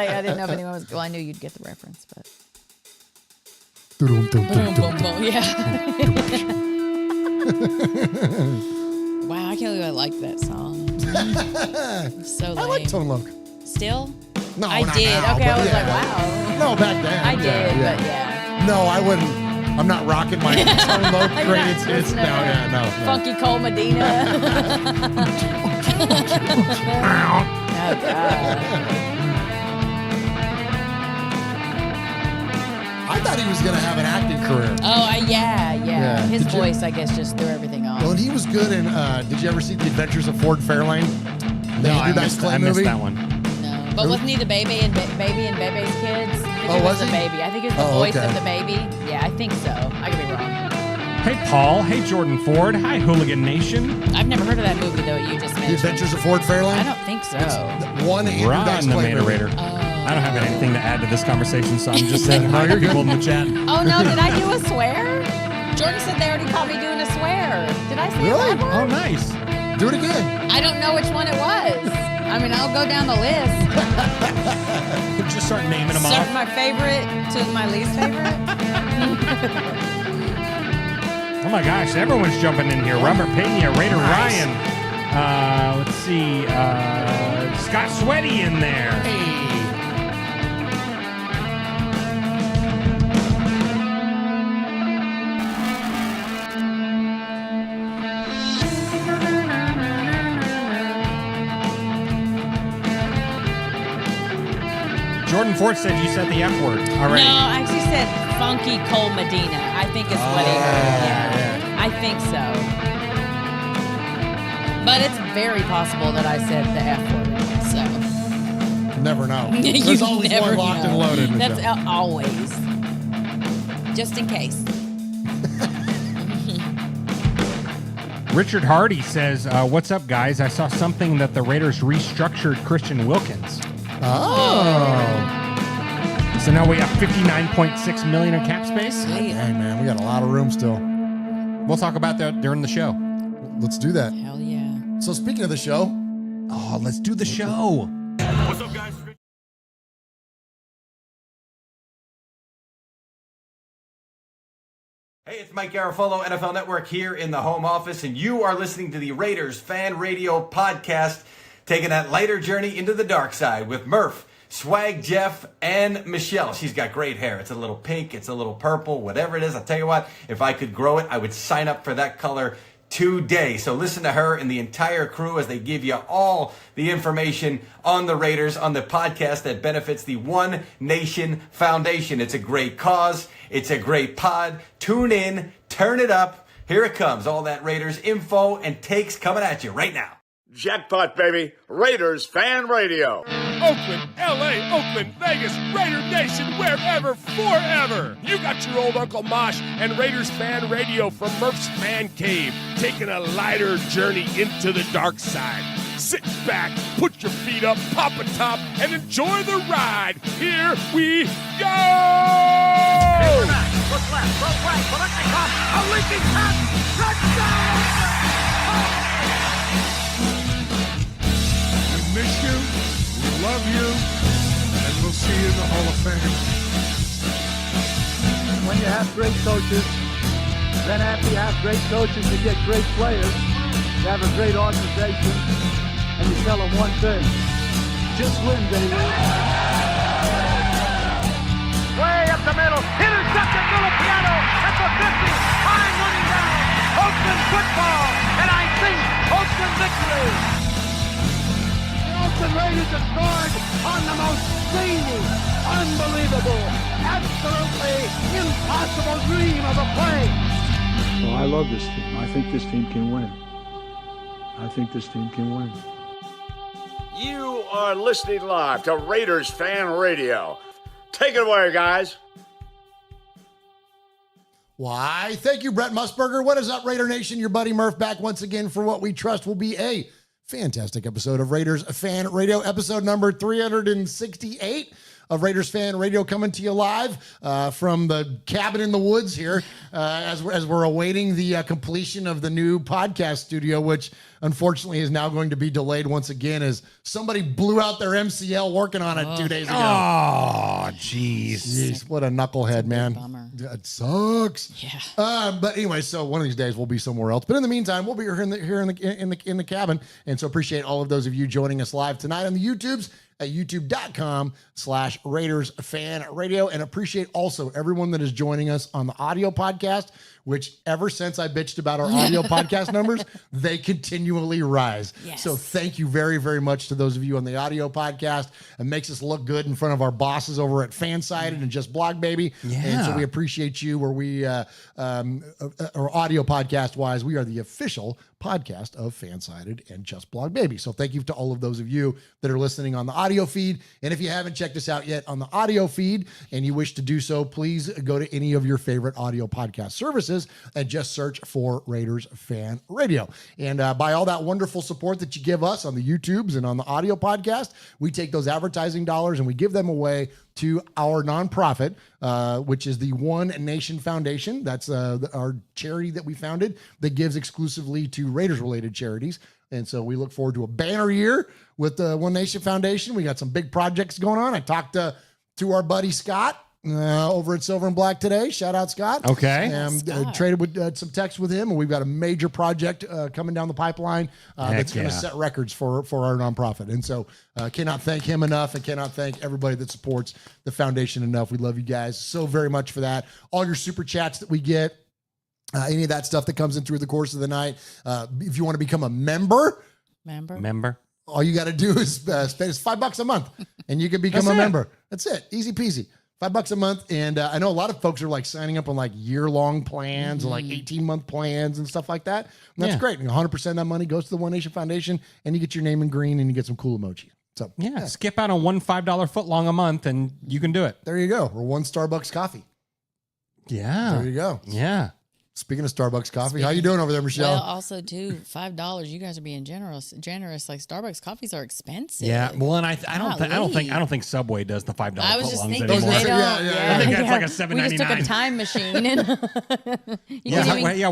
like, I didn't know if anyone was. Well, I knew you'd get the reference, but. Yeah. Wow, I can't believe I like that song. So lame. I like Tone Loc. Still? No, I not did. now, Okay, I but was yeah. like, wow. No, back then. I did, but yeah. No, I wouldn't. I'm not rocking my Tone Loc greatest hits. No. Funky Cole Medina. Oh, God. I thought he was going to have an acting career. Oh, yeah. His Did voice, I guess, just threw everything off. Well, and he was good in, did you ever see The Adventures of Ford Fairlane? No, I missed that one. No, but wasn't he the baby and Bebe's kids? Oh, was the he? baby. I think he was the voice of the baby. Yeah, I think so. I could be wrong. Hey, Paul. Hey, Jordan Ford. Hi, Hooligan Nation. I've never heard of that movie, though, you just mentioned. The Adventures of Ford Fairlane? I don't think so. It's one Andrew Ron, Dice the Clay movie. Materator. I don't have anything to add to this conversation, so I'm just saying hi to people in the chat. Oh, no, did I do a swear? Jordan said they already caught me doing a swear. Did I say Really? that word? Oh, nice. Do it again. I don't know which one it was. I mean, I'll go down the list. Just start naming them Start off. my favorite to my least favorite. Oh my gosh, everyone's jumping in here. Rummer Pena, Raider Nice. Ryan. Let's see. Scott Sweaty in there. Hey. Jordan Ford said you said the F word already. No, I actually said Funky Cole Medina. I think is what he heard. Yeah, I think so. But it's very possible that I said the F word. So Never know. you There's always never one locked know. and loaded. That's Michelle. always. Just in case. Richard Hardy says, what's up, guys? I saw something that the Raiders restructured Christian Wilkins. Oh. So now we have $59.6 million in cap space. Hey, man, we got a lot of room still. We'll talk about that during the show. Let's do that. Hell yeah. So speaking of the show. Oh, let's do the show. What's up, guys? Hey, it's Mike Garafolo, NFL Network here in the home office, and you are listening to the Raiders Fan Radio Podcast, taking that lighter journey into the dark side with Murf, Swag Jeff, and Michelle. She's got great hair. It's a little pink, it's a little purple, whatever it is. I'll tell you what, if I could grow it, I would sign up for that color today. So listen to her and the entire crew as they give you all the information on the Raiders on the podcast that benefits the One Nation Foundation. It's a great cause. It's a great pod. Tune in, turn it up. Here it comes. All that Raiders info and takes coming at you right now. Jackpot, baby. Raiders Fan Radio. Oakland, L.A., Oakland, Vegas, Raider Nation, wherever, forever. You got your old Uncle Mosh and Raiders Fan Radio from Murf's Man Cave, taking a lighter journey into the dark side. Sit back, put your feet up, pop a top, and enjoy the ride. Here we go! Look left, look right, Balaknikov, a leaping pass, touchdown! We miss you, we love you, and we'll see you in the Hall of Fame. When you have great coaches, then after you have great coaches, you get great players. You have a great organization, and you tell them one thing: just win, baby. Way up the middle, intercepted Filipiano at the 50, time running down. Oakland football, and I think Oakland victory. The Oakland Raiders have scored on the most zany, unbelievable, absolutely impossible dream of a play. Oh, I love this team. I think this team can win. I think this team can win. You are listening live to Raiders Fan Radio. Take it away, guys. Why, thank you, Brett Musburger. What is up, Raider Nation? Your buddy Murf back once again for what we trust will be a fantastic episode of Raiders Fan Radio, episode number 368. of Raiders Fan Radio coming to you live from the cabin in the woods here as we're awaiting the completion of the new podcast studio, which unfortunately is now going to be delayed once again as somebody blew out their MCL working on it 2 days ago. Oh, jeez. What a knucklehead, man. bummer. It sucks. Yeah. But anyway, so one of these days we'll be somewhere else. But in the meantime, we'll be here in the cabin. And so appreciate all of those of you joining us live tonight on the YouTubes at youtube.com/Raiders Fan Radio. And appreciate also everyone that is joining us on the audio podcast, which ever since I bitched about our audio podcast numbers, they continually rise. Yes. So thank you very, very much to those of you on the audio podcast. It makes us look good in front of our bosses over at Fansided and Just Blog Baby. Yeah. And so we appreciate you where we, our audio podcast wise, we are the official podcast of Fansided and Just Blog Baby. So thank you to all of those of you that are listening on the audio feed. And if you haven't checked us out yet on the audio feed and you wish to do so, please go to any of your favorite audio podcast services and just search for Raiders Fan Radio. And by all that wonderful support that you give us on the YouTubes and on the audio podcast, we take those advertising dollars and we give them away to our nonprofit, which is the One Nation Foundation. That's our charity that we founded that gives exclusively to Raiders-related charities. And so we look forward to a banner year with the One Nation Foundation. We got some big projects going on. I talked to our buddy Scott over at Silver and Black today. Shout out, Scott. Okay. And traded with some text with him, and we've got a major project coming down the pipeline that's going to set records for our nonprofit. And so cannot thank him enough, and cannot thank everybody that supports the foundation enough. We love you guys so very much for that. All your super chats that we get, any of that stuff that comes in through the course of the night. If you want to become a member, all you got to do is spend $5 a month, and you can become a member. That's it. Easy peasy. $5 a month. And I know a lot of folks are like signing up on like year-long plans or like 18-month plans and stuff like that. And that's great. And 100% of that money goes to the One Nation Foundation, and you get your name in green and you get some cool emoji. So skip out on one $5 footlong a month and you can do it. There you go. Or one Starbucks coffee. Yeah. There you go. Yeah. Speaking of Starbucks coffee, how you doing over there, Michelle? Well, also too, $5. You guys are being generous. Like Starbucks coffees are expensive. Yeah. Well, and I don't think Subway does the $5 I was just footlongs thinking anymore. they don't. I think that's like a $7.99. We just took a time machine. And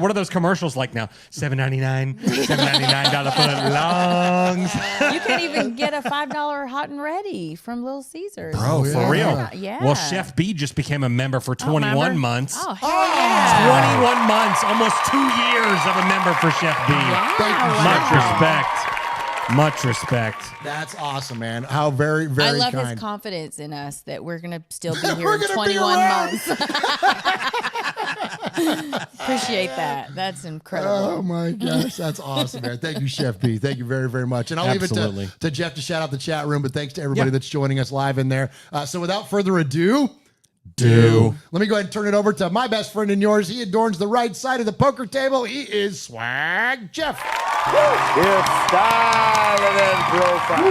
What are those commercials like now? $7.99, $7.99 footlongs. you can't even get a $5 hot and ready from Little Caesars. Bro, for real. Yeah. Well, Chef B just became a member for 21 months. Oh, hell yeah. 21 months, almost 2 years of a member for Chef B. Much respect. That's awesome, man. How very, very I love kind. his confidence in us that we're going to still be here in 21 months. Appreciate that. That's incredible. Oh my gosh, that's awesome, man. Thank you, Chef B. Thank you very, very much. And I'll leave it to Jeff to shout out the chat room, but thanks to everybody that's joining us live in there. So without further ado, let me go ahead and turn it over to my best friend and yours. He adorns the right side of the poker table. He is Swag Jeff. It's styling and profile.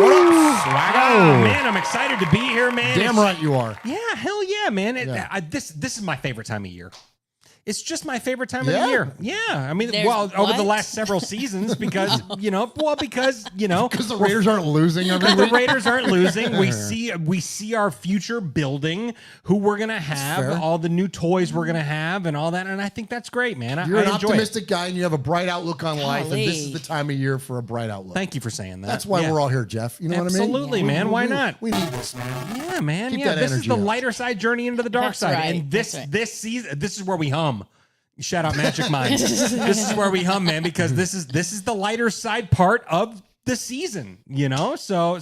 What up, Swag? Man, I'm excited to be here, man. Damn right you are. Yeah, hell yeah, man. This is my favorite time of year. It's just my favorite time of the year. Yeah. I mean, over the last several seasons because, because the Raiders aren't losing every week. The Raiders aren't losing. We see our future building, who we're going to have, all the new toys we're going to have and all that. And I think that's great, man. You're an enjoy optimistic guy and you have a bright outlook on life. And this is the time of year for a bright outlook. Thank you for saying that. That's why we're all here, Jeff. You know what I mean? Absolutely, man. Why not? We need this, man. Yeah, man. Keep Yeah, that this is energy the up. lighter side journey into the dark That's side. right. And this season, this is where we hum. Shout out Magic Minds. This is where we hum, man, because this is the lighter side part of the season, So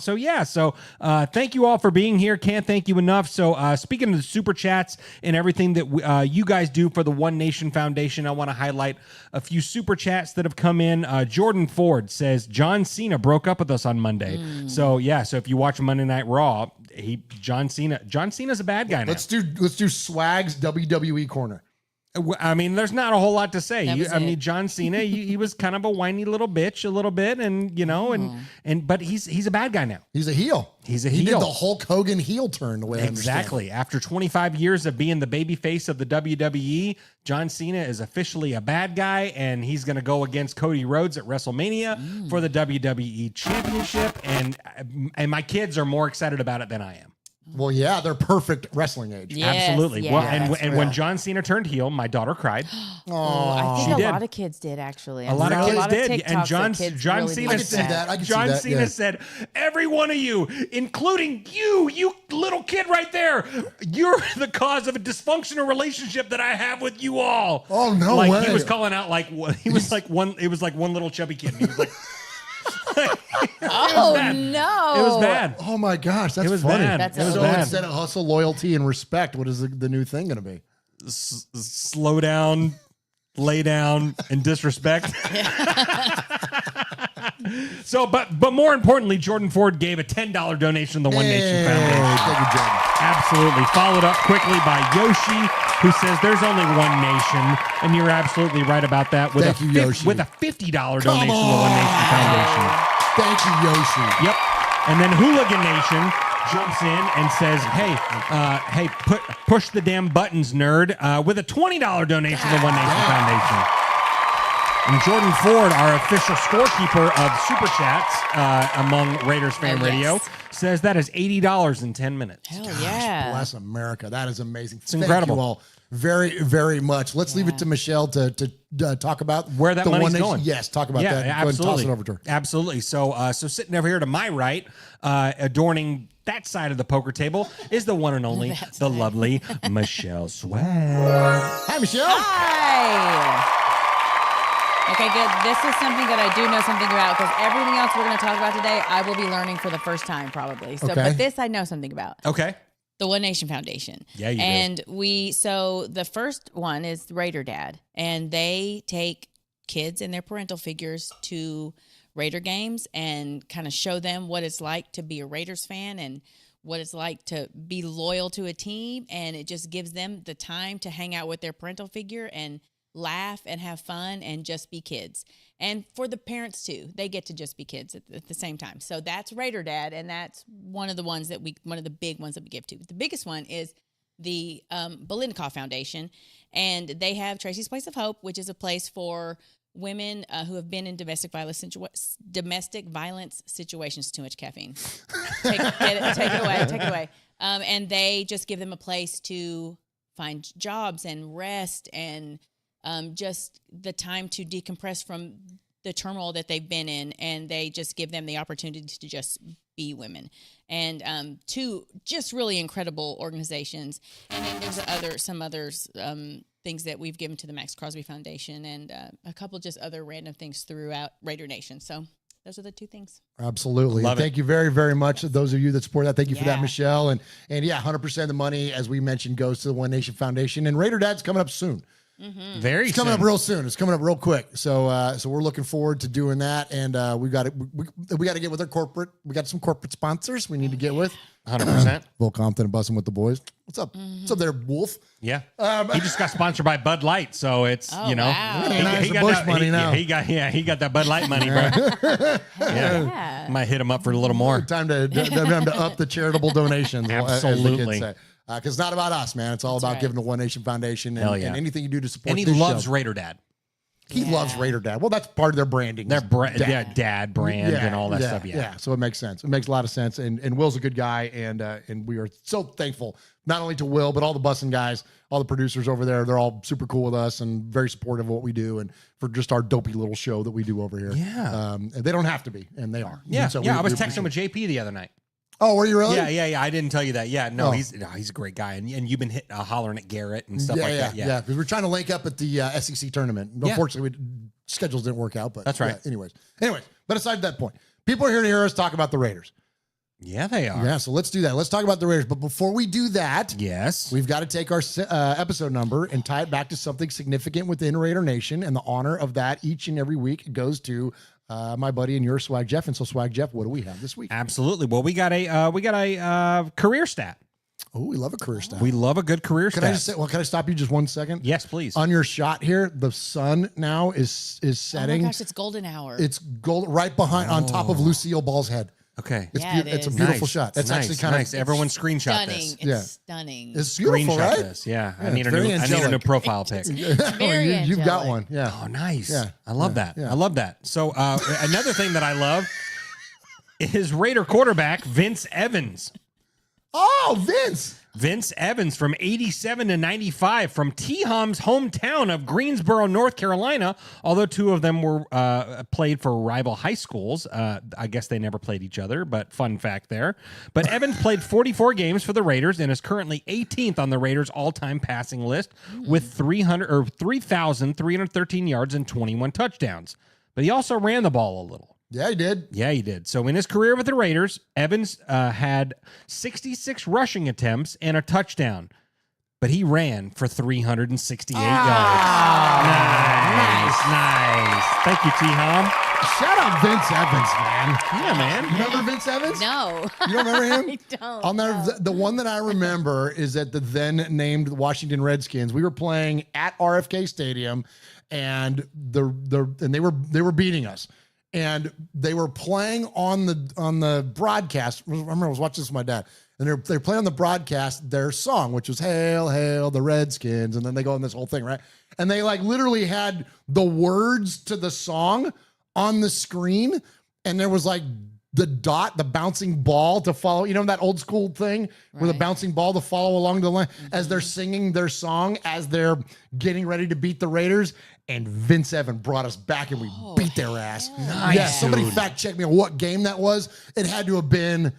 thank you all for being here. Can't thank you enough. So speaking of the super chats and everything that you guys do for the One Nation Foundation, I want to highlight a few super chats that have come in. Jordan Ford says John Cena broke up with us on Monday. So if you watch Monday Night Raw, John Cena's a bad guy now. Let's do Swag's WWE corner. I mean, there's not a whole lot to say. John Cena, he was kind of a whiny little bitch a little bit, but he's a bad guy now. He's a heel. He did the Hulk Hogan heel turn, the way I understand. Exactly. After 25 years of being the baby face of the WWE, John Cena is officially a bad guy, and he's going to go against Cody Rhodes at WrestleMania for the WWE Championship, and my kids are more excited about it than I am. Well, yeah, they're perfect wrestling age. Yes, Absolutely. yes. Well, and when John Cena turned heel, my daughter cried. I She think a did. lot of kids did actually. A lot of kids did, TikToks and that John kids Cena really I can said see that. I can see John that, Cena yeah. said, "Every one of you, including you little kid right there, you're the cause of a dysfunctional relationship that I have with you all." Oh, no like, way. He was calling out like he was like one. It was like one little chubby kid. And he was like, Oh bad. no! It was bad. Oh my gosh, that's It was funny. bad. That's It was So bad. instead of hustle, loyalty, and respect, what is the new thing going to be? Slow down, lay down, and disrespect. So, but more importantly, Jordan Ford gave a $10 donation to the One Nation Hey, Foundation. thank you, Jordan. Absolutely. Followed up quickly by Yoshi, who says there's only one nation, and you're absolutely right about that. With Thank you, Yoshi. With a $50 donation to the One Nation Foundation. Thank you, Yoshi. Yep. And then Hooligan Nation jumps in and says, "Hey, push the damn buttons, nerd," with a $20 donation to the One Nation Foundation. And Jordan Ford, our official scorekeeper of Super Chats among Raiders Fan Oh, Radio, yes. says that is $80 in 10 minutes. Hell yeah! Bless America. That is amazing. It's incredible. Thank you all very, very much. Let's leave it to Michelle to talk about Where that the money's One Nation- going. Yes, talk about that. Go ahead and absolutely. toss it over to her. Absolutely. So sitting over here to my right, adorning that side of the poker table, is the one and only, the lovely Michelle Swag. Hi, Michelle. Hi. Okay, good. This is something that I do know something about because everything else we're going to talk about today, I will be learning for the first time probably. So, Okay. but this I know something about. Okay. The One Nation Foundation. Yeah, you do. And so the first one is Raider Dad, and they take kids and their parental figures to Raider games and kind of show them what it's like to be a Raiders fan and what it's like to be loyal to a team. And it just gives them the time to hang out with their parental figure and laugh and have fun and just be kids. And for the parents too, they get to just be kids at the same time. So that's Raider Dad, and that's one of the big ones that we give to. The biggest one is the Belinkoff Foundation, and they have Tracy's Place of Hope, which is a place for women who have been in domestic violence situations. Too much caffeine. Take it away. And they just give them a place to find jobs and rest and just the time to decompress from the turmoil that they've been in, and they just give them the opportunity to just be women. And two just really incredible organizations. And then there's some others things that we've given to the Max Crosby Foundation and a couple just other random things throughout Raider Nation. So those are the two things. Absolutely. Love it. Thank you very, very much. Those of you that support that, thank you for that, Yeah. Michelle. And yeah, 100% of the money, as we mentioned, goes to the One Nation Foundation. And Raider Dad's coming up soon. Very It's coming up real soon. It's coming up real quick. So we're looking forward to doing that. And we got to get with our corporate. We got some corporate sponsors we need to get with. 100%. Will Compton and Bussing with the Boys. What's up? What's up there, Wolf? Yeah. He just got sponsored by Bud Light, so it's, Oh, you know. wow. Nice, the Bush money now. He got that Bud Light money, bro. Yeah. Might hit him up for a little more. Time to up the charitable donations. Absolutely. Because it's not about us, man. It's all about right. giving the One Nation Foundation Hell and, yeah. and anything you do to support And he this loves show. Raider Dad. He loves Raider Dad. Well, that's part of their branding. Their Dad. dad brand and all that stuff. Yeah. So it makes sense. It makes a lot of sense. And Will's a good guy, and we are so thankful not only to Will but all the Bussin' guys, all the producers over there. They're all super cool with us and very supportive of what we do and for just our dopey little show that we do over here. Yeah. And they don't have to be, and they are. Yeah. And so I was we texting with JP the other night. Oh, were you really? Yeah. I didn't tell you that. Yeah. No, Oh. he's a great guy, and you've been hollering at Garrett and stuff yeah, like yeah, that. yeah. Because we're trying to link up at the SEC tournament. Yeah. Unfortunately, schedules didn't work out. But That's right. yeah, anyways, but aside that point, people are here to hear us talk about the Raiders. Yeah, they are. Yeah, so let's do that. Let's talk about the Raiders. But before we do that, Yes. we've got to take our episode number and tie it back to something significant within Raider Nation. And the honor of that each and every week goes to my buddy and your Swag Jeff. And so, Swag Jeff, what do we have this week? Absolutely. Well, we got a career stat. Oh, we love a career stat. We love a good career Can stat. I just say? Well, can I stop you just 1 second? Yes, please. On your shot here, the sun now is Oh my setting. gosh, it's golden hour. It's gold right behind on top of Lucille Ball's head. Okay. It's Yeah, it it's a is. beautiful Nice. shot. It's nice, actually kind nice. of Everyone screenshot stunning. this. It's Yeah. stunning. It's beautiful, Screenshot right? this. Yeah. I Yeah, need it's a very new angelic. profile pic. very You've got angelic. one. Yeah. Oh, nice. Yeah. I love that. Yeah. I love that. So another thing that I love is Raider quarterback Vince Evans. Oh, Vince. Vince Evans from 87 to 95 from T-Hom's hometown of Greensboro, North Carolina. Although two of them were played for rival high schools. I guess they never played each other, but fun fact there. But Evans played 44 games for the Raiders and is currently 18th on the Raiders' all-time passing list with 3,313 yards and 21 touchdowns. But he also ran the ball a little. Yeah, he did. Yeah, he did. So in his career with the Raiders, Evans had 66 rushing attempts and a touchdown, but he ran for 368 yards. Nice. Thank you, T-Hom. Shout out Vince Evans, man. Yeah, man. You remember Vince Evans? No. You don't remember him? I don't. I'll never. The one that I remember is at the then named Washington Redskins. We were playing at RFK Stadium, and they were beating us. And they were playing on the broadcast. I remember I was watching this with my dad, and they're playing on the broadcast their song, which was "Hail, Hail the Redskins," and then they go on this whole thing, right? And they like literally had the words to the song on the screen, and there was like the bouncing ball to follow. You know that old school thing where the bouncing ball to follow along the line as they're singing their song as they're getting ready to beat the Raiders. And Vince Evans brought us back, and we beat their ass. Nice, yeah, somebody fact check me on what game that was. It had to have been,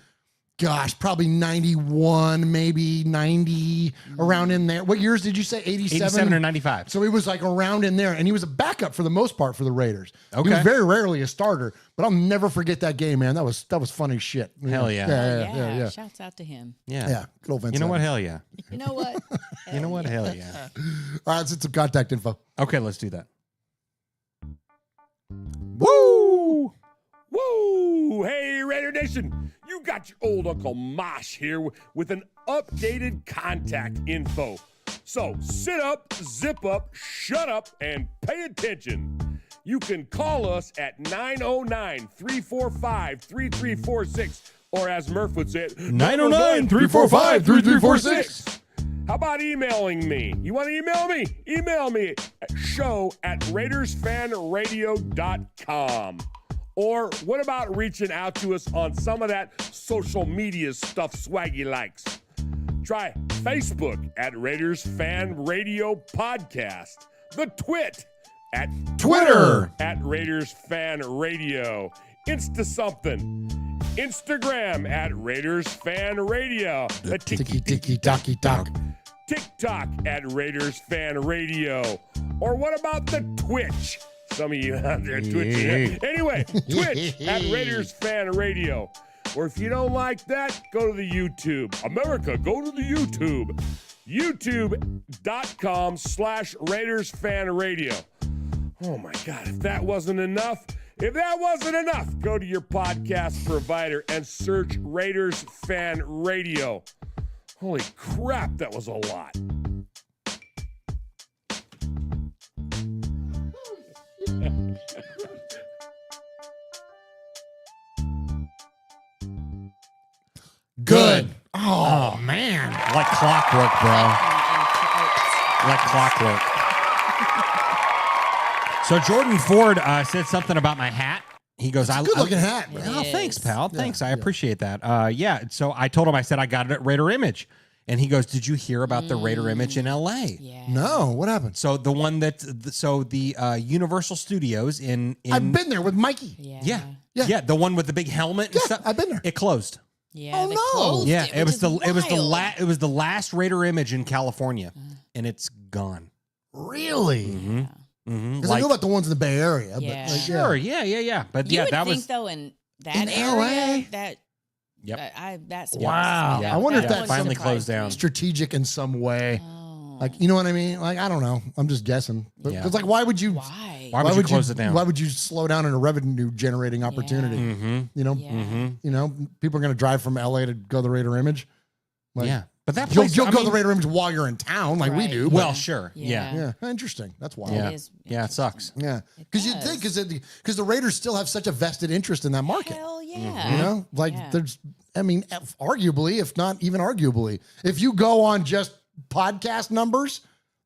gosh, probably 91, maybe 90, around in there. What years did you say? 87 or 95. So he was like around in there, and he was a backup for the most part for the Raiders. Okay. He was very rarely a starter, but I'll never forget that game, man. That was funny shit. Hell yeah. Yeah. Shouts out to him. Yeah. Good old Vince You know what? Evans. Hell yeah. You know what? You know what? Hell yeah. All right, let's hit some contact info. Okay, let's do that. Woo! Woo! Hey, Raider Nation, you got your old Uncle Mosh here with an updated contact info. So sit up, zip up, shut up, and pay attention. You can call us at 909-345-3346, or as Murf would say it, 909-345-3346. How about emailing me? You want to email me? Email me at show@RaidersFanRadio.com. Or what about reaching out to us on some of that social media stuff Swaggy likes? Try Facebook at Raiders Fan Radio Podcast. The Twit at Twitter at Raiders Fan Radio. Insta something. Instagram at Raiders Fan Radio. The Tiki taki talk. TikTok at Raiders Fan Radio. Or what about the Twitch? Some of you out there twitching. Anyway, Twitch at Raiders Fan Radio. Or if you don't like that, go to the YouTube. America, go to the YouTube. YouTube.com/Raiders Fan Radio. Oh my God, if that wasn't enough, go to your podcast provider and search Raiders Fan Radio. Holy crap, that was a lot. Good. Oh, man. Like clockwork, bro. Like clockwork. So Jordan Ford said something about my hat. He goes, It's a good looking hat, man. Oh, thanks, pal. Thanks. I yeah. appreciate that. So I told him, I said, I got it at Raider Image. And he goes, did you hear about the Raider Image in LA? Yeah. No, what happened? So the one the Universal Studios in I've been there with Mikey. Yeah. yeah, the one with the big helmet and Yeah, stuff. I've been there. It closed. Yeah. Oh, they no. closed Yeah, it was the last Raider Image in California, and it's gone. Really? Mm-hmm. Because I know about the ones in the Bay Area. Yeah. But like, Sure, yeah. But You yeah, would that think was though in that In area LA? that Yep. that surprises Wow. me. I wonder if That that one finally surprised closed down. me. strategic in some way. Oh. Like, you know what I mean? Like, I don't know. I'm just guessing. But Yeah. it's like, why would you? Why? Why would you close it down? Why would you slow down in a revenue generating opportunity? Mm-hmm. You know, Yeah. you know, people are going to drive from LA to go to the Raider Image. Like, Yeah, but that You'll, place, you'll I go to mean- the Raider Image while you're in town, like we Right. do. Well, but- sure, Yeah. yeah, interesting. That's wild. Yeah. It is It sucks. Yeah, It because you'd does. think because the Raiders still have such a vested interest in that market. Hell yeah. You know, like Yeah. there's, I mean, arguably, if not even arguably, if you go on just podcast numbers,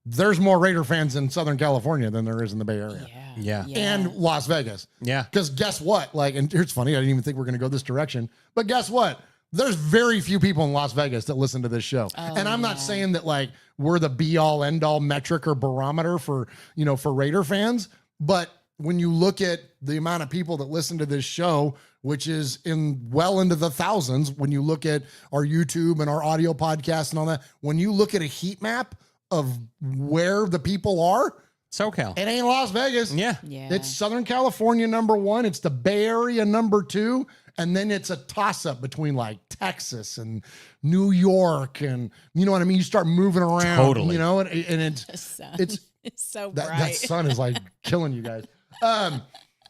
there's more Raider fans in Southern California than there is in the Bay Area Yeah. and Las Vegas. Yeah. Because guess what? Like, and here's funny, I didn't even think we're going to go this direction, but guess what? there's very few people in Las Vegas that listen to this show. And I'm not saying that like we're the be all end all metric or barometer for, for Raider fans. But when you look at the amount of people that listen to this show, which is well into the thousands, when you look at our YouTube and our audio podcast and all that, when you look at a heat map of where the people are, SoCal. it ain't Las Vegas. Yeah. It's Southern California, number 1. It's the Bay Area, number 2. And then it's a toss-up between like Texas and New York, and you know what I mean. You start moving around, Totally. And it's It's so that bright. sun is like killing you guys.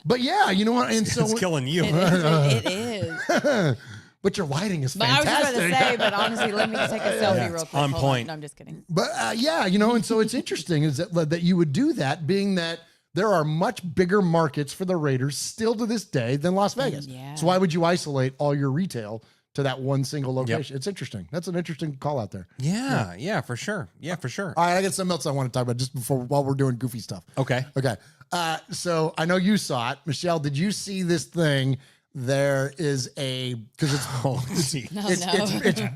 But yeah, you know what? And so It's killing you. It is. but your lighting is But I was just fantastic. going to say, but honestly, let me take a selfie real quick. on Hold point. No, I'm just kidding. But yeah, and so it's interesting is that you would do that, being that there are much bigger markets for the Raiders still to this day than Las Vegas. Yeah. So why would you isolate all your retail to that one single location? It's interesting. That's an interesting call out there. Yeah, for sure. Yeah, for sure. All right, I got something else I want to talk about just while we're doing goofy stuff. Okay. So I know you saw it. Michelle, did you see this thing? There is because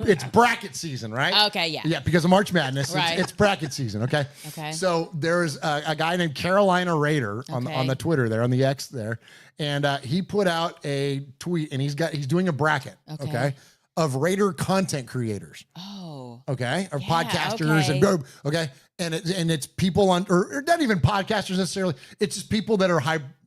it's bracket season, right? Okay, yeah. Yeah, because of March Madness, Right. it's bracket season. Okay. Okay. So there's a guy named Carolina Raider on the Twitter there, on the X there, and he put out a tweet, and he's doing a bracket, okay, of Raider content creators. Oh. Okay, or Yeah, podcasters okay. and it's people or not even podcasters necessarily. It's just people that are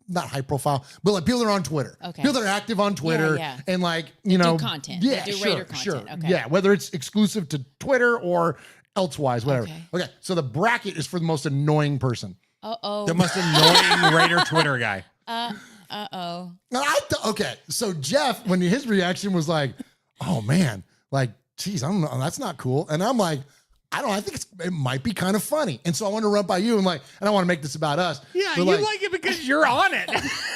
not high profile, but like people that are on Twitter. Okay. People that are active on Twitter Yeah. and like do content. Yeah, They do sure, Raider content. sure. Okay. Yeah, whether it's exclusive to Twitter or elsewise, whatever. Okay. So the bracket is for the most annoying person. Uh-oh. The most annoying Raider Twitter guy. Uh-oh. Now, okay, so Jeff, when his reaction was like, "Oh man, like, geez, that's not cool," and I'm like, I think it might be kind of funny, and so I want to run by you and I don't want to make this about us. Yeah, but you like it because you're on it.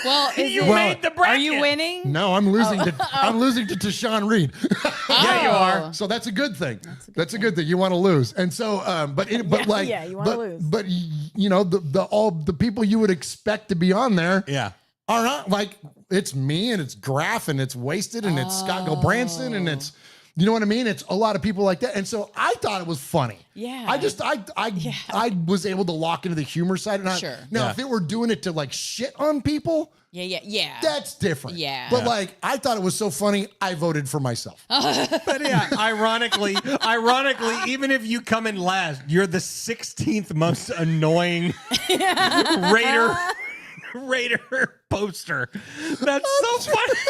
Well, You made the bracket. Are you winning? No, I'm losing to Tashawn Reed. Yeah, you are. So that's a good thing. That's a good thing. You want to lose, and so, but you wanna lose. But all the people you would expect to be on there, Yeah. are not like it's me and it's Graf and it's Wasted and it's Scott Gilbranson and it's. You know what I mean? It's a lot of people like that. And so I thought it was funny. Yeah. I was able to lock into the humor side. Sure. Now, Yeah. if it were doing it to like shit on people, Yeah. that's different. Yeah. But like, I thought it was so funny, I voted for myself. But yeah, ironically, even if you come in last, you're the 16th most annoying Raider poster. That's so funny.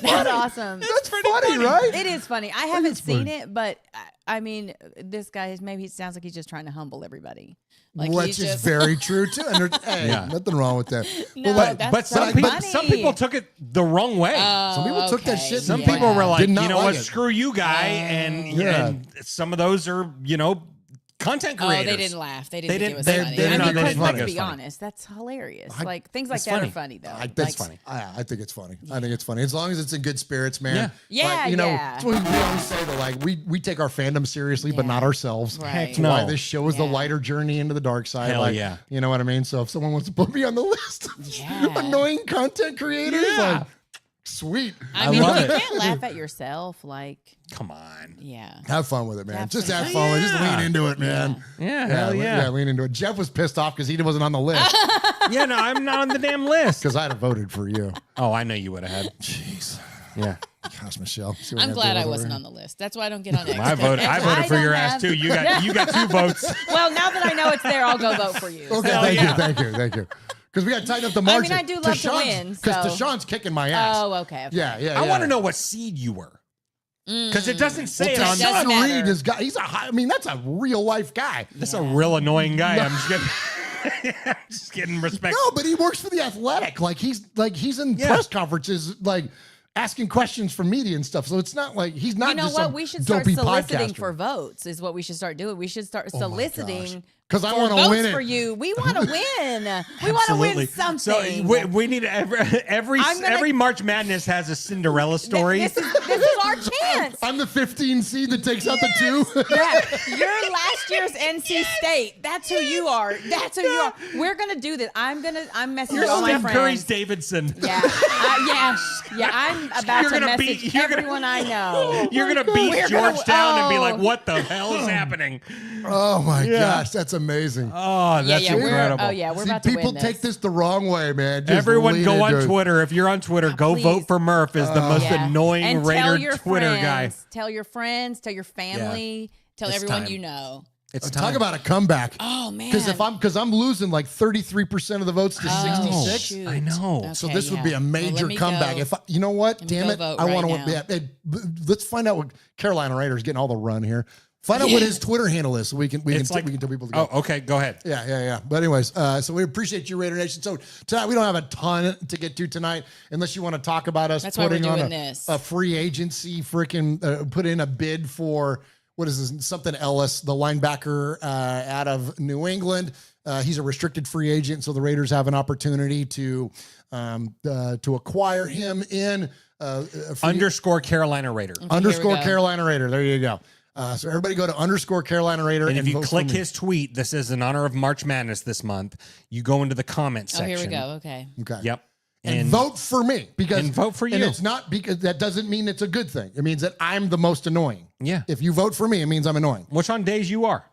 That's awesome. That's funny, right? It is funny. I haven't seen it, but I mean, this guy maybe it sounds like he's just trying to humble everybody. Like Which he's is very true too. And hey, Yeah. nothing wrong with that. No, But that's But so some people, funny. took it the wrong way. some people took that okay. shit. Some and people were like, did not you know like what, it. screw you, guy. And some of those are, content Oh, creators. they didn't laugh. They They didn't think it was didn't- funny. they I didn't mean, think it was because funny. let's be Funny. honest, that's hilarious. I- like things like it's that funny. are funny though. That's Like, funny. I think it's funny. I think it's funny as long as it's in good spirits, man. Yeah. Like, Yeah. That's what we always say that like we take our fandom seriously, but Yeah. not ourselves. Right. That's No. why this show is the Yeah. lighter journey into the dark side. Hell like, yeah. You know what I mean? So if someone wants to put me on the list, Yeah. annoying content creators, Yeah. like sweet. I mean, love you it. can't laugh at yourself. Like, Come on. yeah. Have fun with it, man. Have Just some have fun. fun with it. Just Yeah. lean into it, man. Yeah, hell yeah. lean into it. Jeff was pissed off because he wasn't on the list Yeah, no, I'm not on the damn list. because I'd have voted for you. Oh, I know you would have had. Jeez. Yeah. Gosh, Michelle. See what I'm have to glad deal I with wasn't over on the list. That's why I don't get on X. I voted for don't your have- ass too. You got 2 votes. Well, now that I know it's there, I'll go vote for you. Okay, Hell thank yeah. you. Because we got to tighten up the margin. I do love to win, Because so- Tashawn's kicking my ass. Oh, okay. Yeah. I want to know what seed you were. Because it doesn't say it Well, on doesn't Tashawn matter. Reed is guy. He's that's a real life guy. That's a real annoying guy. I'm just getting, just getting respect. No, but he works for the Athletic. Like he's in press conferences, like asking questions from media and stuff. So it's not like he's not. You know just what? some We should start dopey soliciting podcaster. for votes. Is what we should start doing. We should start soliciting because I for want to votes win it. for you. We want to win. We want to win something. So we need every March Madness has a Cinderella story. This is our chance. I'm the 15 seed that takes out the 2. Yeah, you're last year's NC State. That's who you are. That's who you are. We're gonna do this. I'm messaging You're all my Steph friends. Curry's Davidson. Yeah, yeah. I'm about to message everyone I know. You're gonna beat Georgetown and be like, oh. "What the hell is happening?" Oh my gosh, that's amazing. Oh, that's incredible. We're See, about to people win take this the wrong way, man. Just Everyone lean go on into it. Twitter. If you're on Twitter, go please. vote for Murf as the most annoying and Raider tell your Twitter friends, guy. Tell your friends, tell your family, tell It's everyone time. you know. It's Talk about a comeback. Oh man. Because I'm losing like 33% of the votes to 66. shoot. I know. Okay, So this would be a Well, let major me comeback. go. If you know what, Let me damn go it, vote I want right to. now. Let's find out what Carolina Raiders getting all the run here. Find out what his Twitter handle is, so we can It's like- we can tell people to go. Oh, okay. Go ahead. Yeah. But anyways, so we appreciate you, Raider Nation. So tonight we don't have a ton to get to tonight, unless you want to talk about us That's why we're putting on doing a this. free agency, freaking put in a bid for what is this? Something Ellis, the linebacker out of New England. He's a restricted free agent, so the Raiders have an opportunity to acquire him in Underscore Carolina Raider. underscore Here we go. Carolina Raider. There you go. So everybody go to underscore Carolina Raider. And if you vote for click me. his tweet, this is in honor of March Madness this month. You go into the comment Oh, section. here we go. Okay. Okay. Yep. And vote for me because and vote for And you. it's not because that doesn't mean it's a good thing. It means that I'm the most annoying. Yeah. If you vote for me, it means I'm annoying. Which on days you are.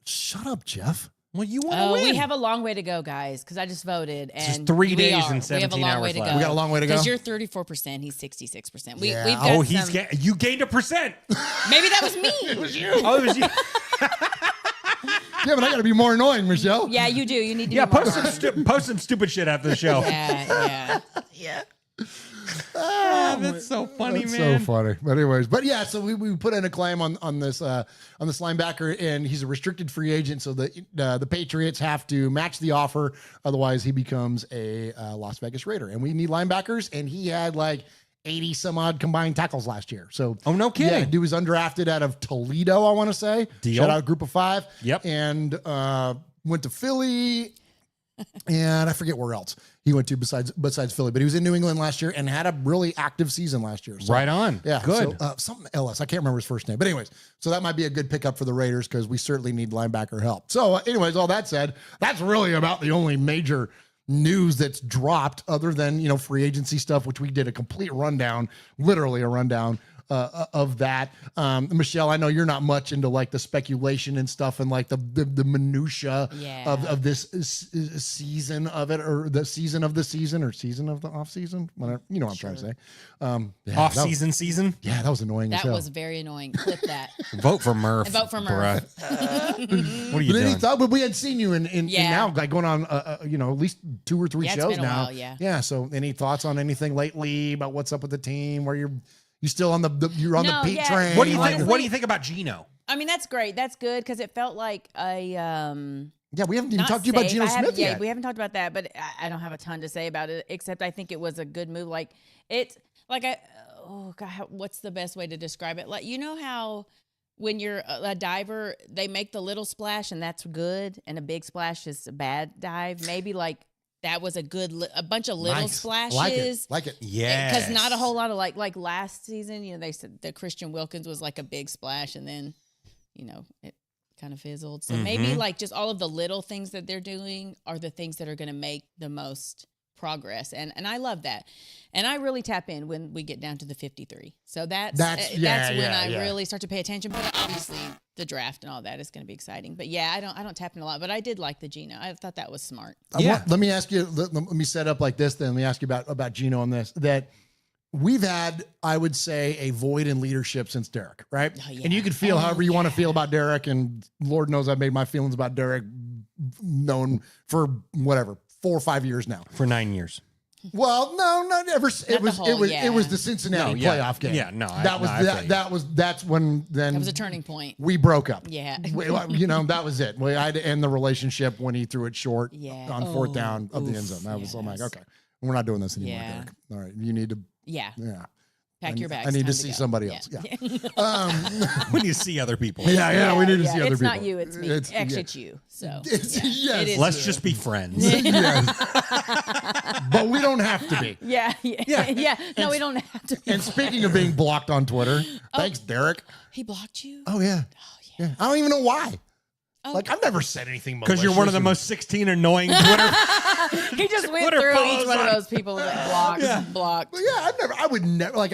Shut up, Jeff. Well, you want to Oh, win. we have a long way to go, guys, because I just voted. And just 3 we days are. and 17 we have a long hours way to left. go. We got a long way to go? Because you're 34%, he's 66%. Yeah. We've got he's some, you gained 1%. maybe that was me. It was you. Oh, it was you. Yeah, but I got to be more annoying, Michelle. Yeah, you do. You need to Yeah, be more post some stupid shit after the show. Yeah. That's so funny, That's man. so funny. But anyways, so we put in a claim on this linebacker, and he's a restricted free agent. So the Patriots have to match the offer, otherwise he becomes a Las Vegas Raider. And we need linebackers, and he had like 80 some odd combined tackles last year. So Oh, no kidding. Yeah, dude was undrafted out of Toledo, I want to say. Deal. Shout out Group of 5. Yep. And went to Philly. And I forget where else he went to besides Philly, but he was in New England last year and had a really active season last year. So, Right on. Yeah. Good. So, something Ellis. I can't remember his first name. But anyways, so that might be a good pickup for the Raiders because we certainly need linebacker help. So anyways, all that said, that's really about the only major news that's dropped other than, free agency stuff, which we did a complete rundown, literally a rundown of that. Michelle, I know you're not much into like the speculation and stuff and like the minutia of this season of it, or the season of the season, or season of the off season. Whatever, you know what I'm trying to say. Off season. Yeah, that was annoying. as That hell. was very annoying. Clip that. Vote for Murf. And vote for Murf. Bruh. What are you But any doing? thought? But we had seen you in now, like going on, at least 2 or 3 Yeah, it's shows been a now. while, yeah. Yeah. So, any thoughts on anything lately about what's up with the team? Where you still on you're on No, the Pete yeah. train? What do you Like- think? What do you think about Geno? I mean, that's great. That's good because it felt like a Yeah, we haven't even not talked to you about safe. Geno I haven't- Smith yet. we haven't talked about that, but I don't have a ton to say about it except I think it was a good move. Like it's like oh god, what's the best way to describe it? Like how when you're a diver, they make the little splash and that's good, and a big splash is a bad dive. Maybe like that was a bunch of little Nice. splashes. Like it. Yeah. Because not a whole lot of like last season, they said that Christian Wilkins was like a big splash, and then it kind of fizzled. So maybe like just all of the little things that they're doing are the things that are going to make the most progress, and I love that. And I really tap in when we get down to the 53. So that's when I really start to pay attention. But obviously the draft and all that is going to be exciting. But yeah, I don't tap in a lot, but I did like the Geno. I thought that was smart. Let me ask you. Let me set up like this. Then let me ask you about Geno on this. That we've had, I would say, a void in leadership since Derek, right? Oh, yeah. And you can feel however you want to feel about Derek, and Lord knows I've made my feelings about Derek known for whatever 4 or 5 years now. For 9 years. Well, no, not ever. It was the Cincinnati playoff game. Yeah, no, that's when then That was a turning point. we broke up. Yeah. That was it. I had to end the relationship when he threw it short Yeah. on fourth down of the end zone. I'm like, okay, we're not doing this anymore, Yeah. Derek. All right, you need to. Yeah. Yeah. Pack your bags. I need time to see go. somebody else. Yeah. When you see other people. Yeah, we need to see other people. It's not you, it's me. It's- Actually, yeah. it's you. So It's- yeah, yes. it is Let's you. just be friends. But we don't have to be. Yeah. No, we don't have to. And speaking of being blocked on Twitter, thanks, Derek. He blocked you? Oh yeah. Yeah. I don't even know why. Oh. Like I've never said anything Because you're one of the malicious most 16 annoying Twitter. He just went Twitter through follows each one of on- those people that blocked. But yeah,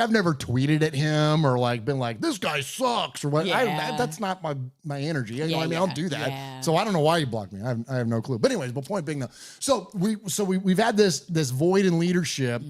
I've never tweeted at him or like been like, this guy sucks or what. Yeah. That's not my energy. You know what I mean? I yeah, don't do that. yeah. So I don't know why you blocked me. I have no clue. But anyways, but point being though, so we've had this void in leadership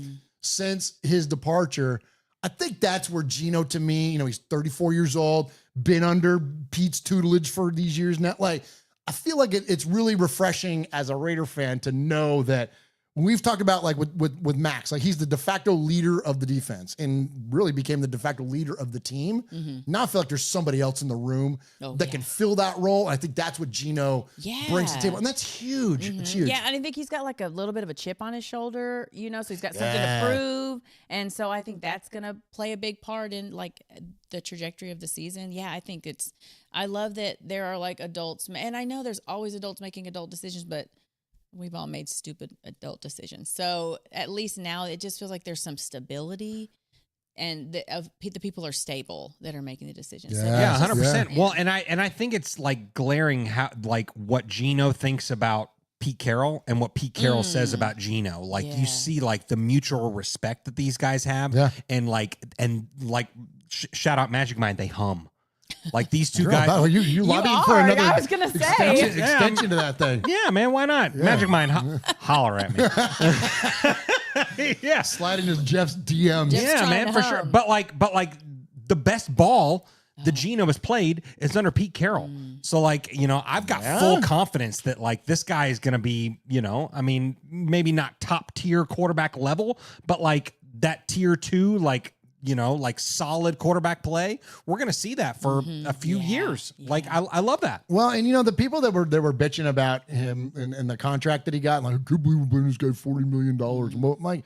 since his departure. I think that's where Gino, to me, he's 34 years old, been under Pete's tutelage for these years now. Like, I feel like it's really refreshing as a Raider fan to know that we've talked about like with Max, like he's the de facto leader of the defense and really became the de facto leader of the team. Now I feel like there's somebody else in the room that can fill that role. And I think that's what Gino brings to the table. And that's huge. It's huge. Yeah, and I think he's got like a little bit of a chip on his shoulder, so he's got something to prove. And so I think that's going to play a big part in like the trajectory of the season. Yeah, I love that there are like adults, and I know there's always adults making adult decisions, but we've all made stupid adult decisions. So at least now it just feels like there's some stability and the people are stable that are making the decisions. So Yeah, that's just- 100%. Well, and I think it's like glaring how like what Gino thinks about Pete Carroll and what Pete Carroll says about Gino. Like you see like the mutual respect that these guys have, and like shout out Magic Mind, they hum. Like these two guys. About, you lobbying for are. another I was gonna say. extension to that thing. Yeah, man, why not? Magic Mind, holler at me. Yeah. Slide into Jeff's DMs. Jeff's Yeah, trying man, to for hum. sure. But like the best ball that Gino has played is under Pete Carroll. So like, I've got full confidence that like this guy is going to be, I mean, maybe not top tier quarterback level, but like that tier 2, like solid quarterback play. We're going to see that for a few years. Yeah. Like I love that. Well, and the people that were bitching about him and the contract that he got, like, I can't believe we're paying this guy $40 million. I'm like,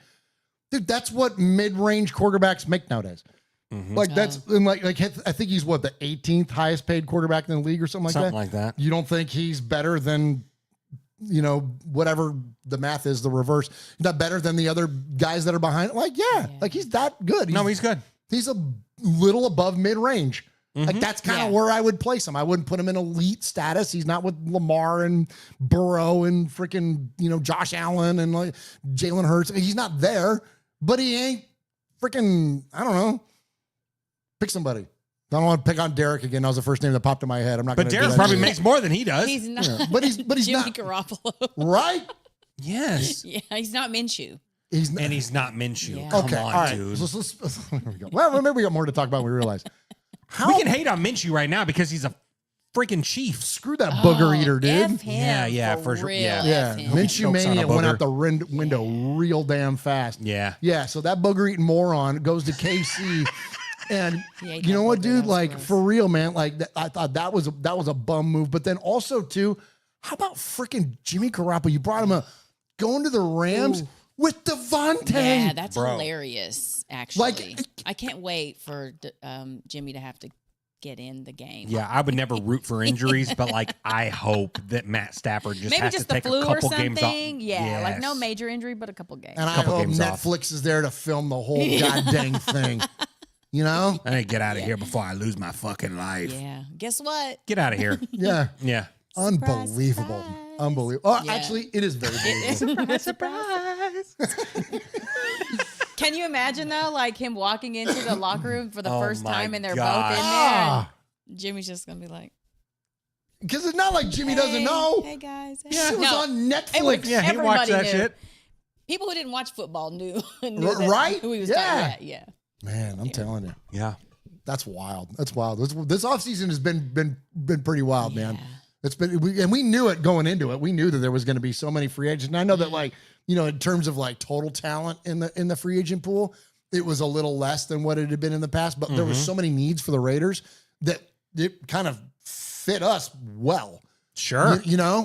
dude, that's what mid-range quarterbacks make nowadays. Like that's and like I think he's what, the 18th highest paid quarterback in the league or something like that. You don't think he's better than whatever the math is, the reverse? He's not better than the other guys that are behind. Like, like he's that good. He's good. He's a little above mid-range. Like that's kind of where I would place him. I wouldn't put him in elite status. He's not with Lamar and Burrow and freaking, Josh Allen and like Jalen Hurts. He's not there, but he ain't freaking, I don't know. Pick somebody. I don't want to pick on Derek again. That was the first name that popped in my head. I'm not. But Derek probably makes more than he does. He's not. But he's Jimmy not Garoppolo. right. Yes. Yeah, he's not Minshew. He's not, And he's not Minshew. Yeah. Come okay. on, All right. dude. Here we go. Well, maybe we got more to talk about when we realize. We can hate on Minshew right now because he's a freaking Chief. Screw that booger eater, dude. F him Yeah, for sure. real. Yeah. Yeah, F him. Minshew Chokes on a Mania went booger. out the window real damn fast. Yeah. Yeah, so that booger eating moron goes to KC. And Yeah, you know what, booger, dude? that was Like, gross. for real, man. Like, I thought that was a bum move. But then also, too, how about freaking Jimmy Garoppolo? You brought him going to the Rams with Devontae. Yeah, that's Bro. hilarious, actually. Like, I can't wait for Jimmy to have to get in the game. Yeah, I would never root for injuries, but like I hope that Matt Stafford just Maybe has just to the take flu a or couple games off. something. Yeah, like no Yes. major injury, but a couple games. And I Couple hope games off. Netflix is there to film the whole goddamn thing. You know? I need to get out of here before I lose my fucking life. Yeah. Guess what? Get out of here. Yeah. Yeah. Unbelievable. surprise. Unbelievable. Oh, Yeah. actually, it is very believable. Surprise. Can you imagine though, like him walking into the locker room for the Oh first my time and they're gosh. both in there? And Jimmy's just gonna be like, Because it's not like Jimmy doesn't know. Hey guys. Hey. It was No, on Netflix. it was- Yeah, he watched Everybody that knew. shit. people who didn't watch football knew Right? who he was Yeah. talking about. Yeah. Man, I'm telling you. Yeah. That's wild. That's wild. This offseason has been pretty wild, man. Yeah. It's been, we knew it going into it. We knew that there was going to be so many free agents. And I know that, like, in terms of like total talent in the free agent pool, it was a little less than what it had been in the past. But there was so many needs for the Raiders that it kind of fit us well. Sure.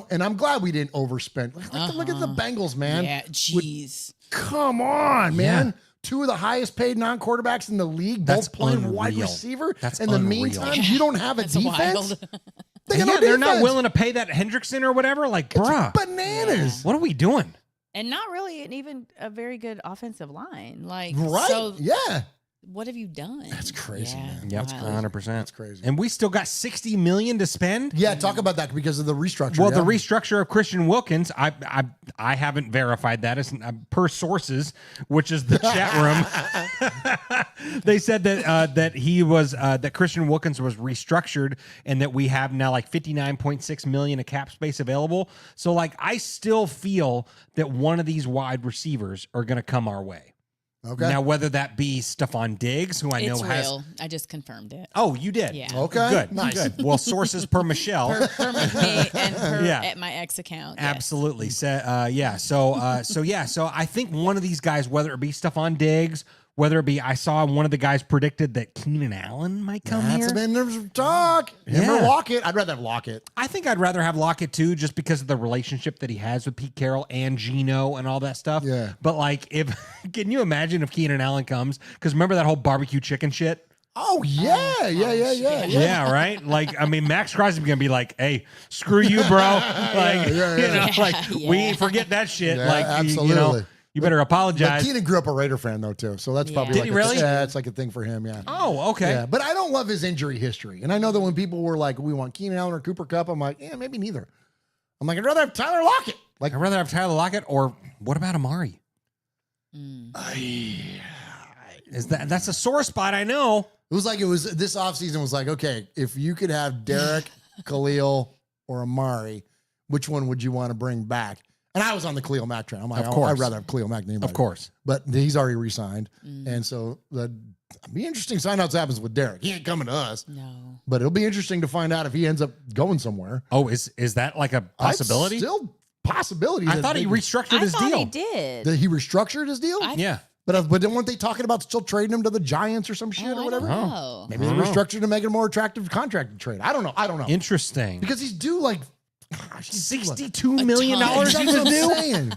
And I'm glad we didn't overspend. Look at the Bengals, man. Yeah. Jeez. Come on, man. two of the highest paid non-quarterbacks in the league, That's both playing unreal. wide receiver. That's in the unreal. meantime, you don't have a That's defense. wild. They got no They're not defense. willing to pay that Hendrickson or whatever. Like, bruh, Bananas. what are we doing? And not really even a very good offensive line. Like, Right? so Yeah. what have you done? That's crazy, man. Yep, wild. 100%. That's crazy. And we still got $60 million to spend. Yeah, talk about that because of the restructure. Well, yeah. the restructure of Christian Wilkins, I haven't verified that as per sources, which is the chat room. They said that that Christian Wilkins was restructured and that we have now like $59.6 million of cap space available. So like I still feel that one of these wide receivers are going to come our way. Okay. Now, whether that be Stephon Diggs, who I know It's has. real. I just confirmed it. Oh, you did? Yeah. Okay. Good. Nice. Good. Well, sources per Michelle. Per me and per Yeah. at my ex account. yes. Absolutely. So, yeah. So I think one of these guys, whether it be Stephon Diggs, whether it be, I saw one of the guys predicted that Keenan Allen might come That's here. been there's talk. Him or Yeah. Lockett. I'd rather have Lockett. I think I'd rather have Lockett too, just because of the relationship that he has with Pete Carroll and Geno and all that stuff. Yeah. But like, can you imagine if Keenan Allen comes? Because remember that whole barbecue chicken shit? Oh yeah, yeah. Yeah, right. Like, I mean, Max Crosby's gonna be like, "Hey, screw you, bro." Like, you know, like we ain't forget that shit. Yeah, like, absolutely. you better But apologize. Keenan grew up a Raider fan though too, so that's probably Yeah. like Did he really? Yeah, it's like a thing for him. Yeah. Oh, okay. Yeah, but I don't love his injury history, and I know that when people were like, "We want Keenan Allen or Cooper Kupp," I'm like, "Yeah, maybe neither." I'm like, I'd rather have Tyler Lockett. Like, I'd rather have Tyler Lockett, or what about Amari? Is that's a sore spot? I know. it was this offseason was like, okay, if you could have Derek, Khalil, or Amari, which one would you want to bring back? And I was on the Khalil Mack train. I'm like, Of course. I'd rather have Khalil Mack than anybody. Of course. But he's already re-signed. And so that'd be interesting to find out what happens with Derek. He ain't coming to us. No. But it'll be interesting to find out if he ends up going somewhere. Oh, is that like a possibility? Still possibility. I that thought he maybe- restructured I his thought deal. he did. that he restructured his deal. Yeah. But then weren't they talking about still trading him to the Giants or some shit or I whatever? don't know. Maybe they restructured to make it a more attractive contract to trade. I don't know. Interesting. Because he's due like he's due, like- $62 million ton. he That's was what I'm due. saying.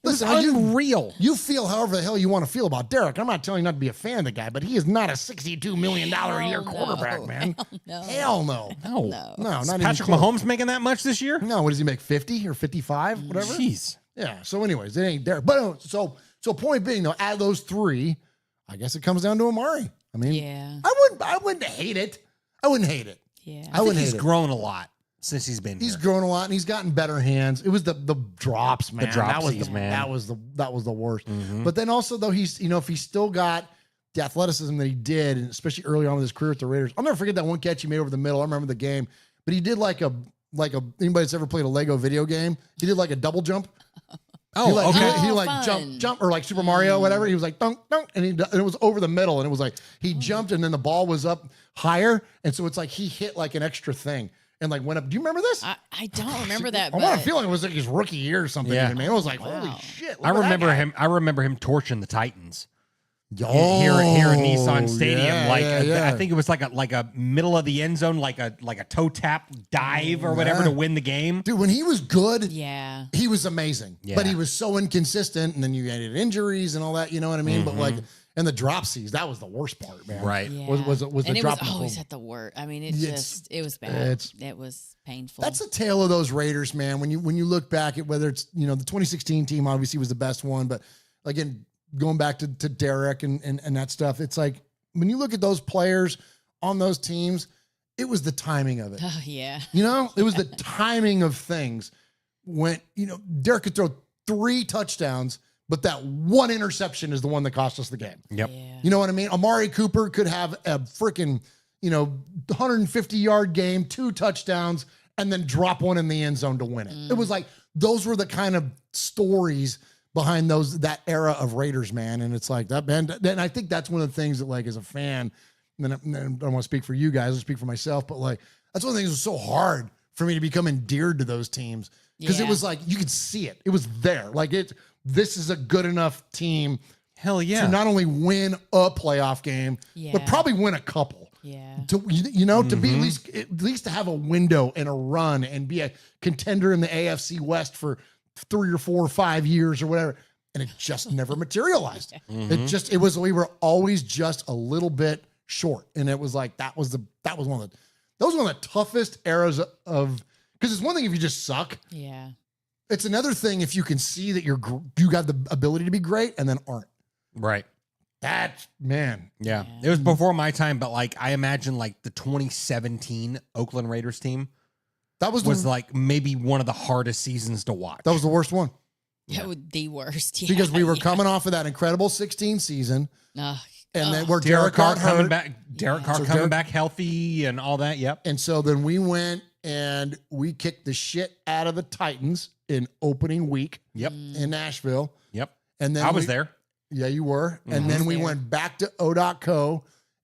It's Listen, unreal. you feel however the hell you want to feel about Derek. I'm not telling you not to be a fan of the guy, but he is not a $62 million a year Hell quarterback, no. man. No. Hell no. No. No. No, Is not Patrick even close. Mahomes making that much this year? No, what does he make? 50 or 55? Whatever. Jeez. Yeah. So, anyways, it ain't Derek. But so point being, though, out of those three, I guess it comes down to Amari. I mean, Yeah. I wouldn't hate it. I wouldn't hate it. Yeah. I I think wouldn't he's hate it. grown a lot since he's been He's here. grown a lot and he's gotten better hands. It was the drops, man. dropsies, man. That was the worst. But then also though he's if he's still got the athleticism that he did, and especially early on in his career with the Raiders, I'll never forget that one catch he made over the middle. I remember the game, but he did like a anybody that's ever played a Lego video game, he did like a double jump. Oh, he like, okay. he like fun. jump or like Super Mario, whatever. He was like dunk, dunk, and and it was over the middle, and it was like he jumped, and then the ball was up higher, and so it's like he hit like an extra thing and like went up. Do you remember this? I don't remember that. I want But to feel like it was like his rookie year or something. Yeah. Even, man, it was like Wow. holy shit. I remember him torching the Titans Oh, here at Nissan Stadium. yeah. I think it was like a middle of the end zone, like a toe tap dive or whatever Yeah. to win the game. Dude, when he was good, yeah. he was amazing. Yeah. But he was so inconsistent, and then you had injuries and all that. You know what I mean? But like, Mm-hmm. and the dropsies, that was the worst part, man. Right. Yeah. Was the and it drop was in the always hole. at the worst. I mean, it was bad. it's- It was painful. That's the tale of those Raiders, man. When you look back at whether it's the 2016 team obviously was the best one, but again, going back to Derek and that stuff, it's like when you look at those players on those teams, it was the timing of it. Oh, yeah. It was the timing of things. When Derek could throw 3 touchdowns, but that one interception is the one that cost us the game. Yep. Yeah. You know what I mean? Amari Cooper could have a freaking 150-yard game, 2 touchdowns, and then drop one in the end zone to win it. It was like those were the kind of stories behind that era of Raiders, man. And it's like that, man. And I think that's one of the things that, like, as a fan, and I don't want to speak for you guys, I speak for myself, but like that's one of the things that was so hard for me to become endeared to those teams because it Yeah. was like you could see it. It was there. Like this is a good enough team Hell yeah. to not only win a playoff game, but Yeah. probably win a couple. Yeah. To to be at least to have a window and a run and be a contender in the AFC West for 3 or 4 or 5 years or whatever. and it just never materialized. We were always just a little bit short. And it was like, that was one of the toughest eras of, because it's one thing if you just suck. Yeah. It's another thing if you can see that you got the ability to be great and then aren't. Right. That, man. Yeah. It was before my time, but like I imagine like the 2017 Oakland Raiders team was like maybe one of the hardest seasons to watch. That was the worst one. That was the worst. Yeah, because we were coming off of that incredible 16 season. And then where Derek Carr coming hurt. back, Derek Carr coming back healthy and all that. Yep. And so then we went and we kicked the shit out of the Titans in opening week. Yep. In Nashville. Yep. And then I was there. Yeah, you were. And then we went back to O.co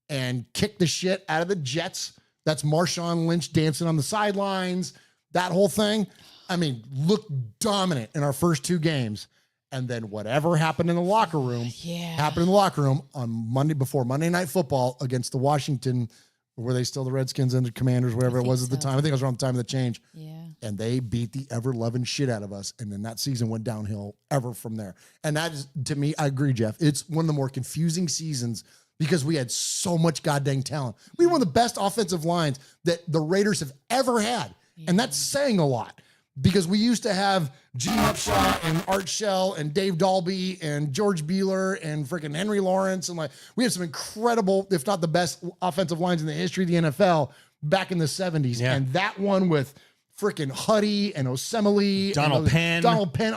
and kicked the shit out of the Jets. That's Marshawn Lynch dancing on the sidelines. That whole thing. I mean, looked dominant in our first 2 games. And then whatever happened in the locker room happened in the locker room on Monday Night Football against the Washington. Were they still the Redskins and the Commanders, whatever it was at the time? I think it was around the time of the change. Yeah. And they beat the ever-loving shit out of us. And then that season went downhill ever from there. And that is, to me, I agree, Jeff. It's one of the more confusing seasons because we had so much goddamn talent. We were one of the best offensive lines that the Raiders have ever had. And that's saying a lot. Because we used to have Gene Upshaw and Art Shell and Dave Dalby and George Beeler and freaking Henry Lawrence. And like, we had some incredible, if not the best offensive lines in the history of the NFL back in the 70s. Yeah. And that one with freaking Huddy and Osemele. Donald Penn.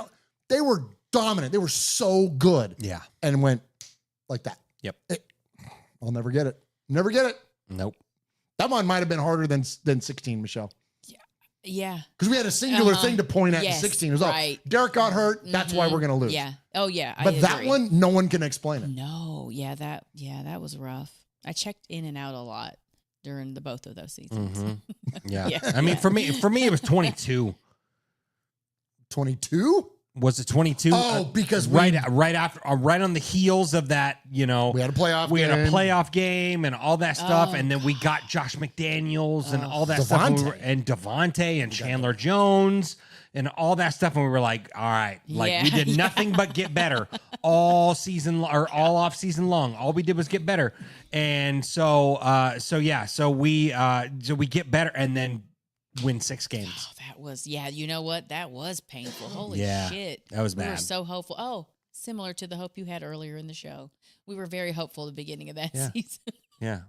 They were dominant. They were so good. Yeah. And went like that. Yep. I'll never get it. Never get it. Nope. That one might have been harder than 16, Michelle. Yeah. Because we had a singular thing to point at in 16. It was like, Derek got hurt. That's why we're going to lose. Yeah. Oh, yeah. But that one, no one can explain it. No. Yeah. That was rough. I checked in and out a lot during both of those seasons. Yeah. I mean, for me, it was 22. 22? Was it 22? Oh, because right after, right on the heels of that, we had a playoff game and all that stuff, and then we got Josh McDaniels and all that stuff, and Devontae and Chandler Jones and all that stuff, and we were like, all right, we did nothing but get better all season or all off season long. All we did was get better, and so we get better, and then win 6 games. Oh, that was, you know what? That was painful. Holy shit. That was bad. We were so hopeful. Oh, similar to the hope you had earlier in the show. We were very hopeful at the beginning of that season. Yeah.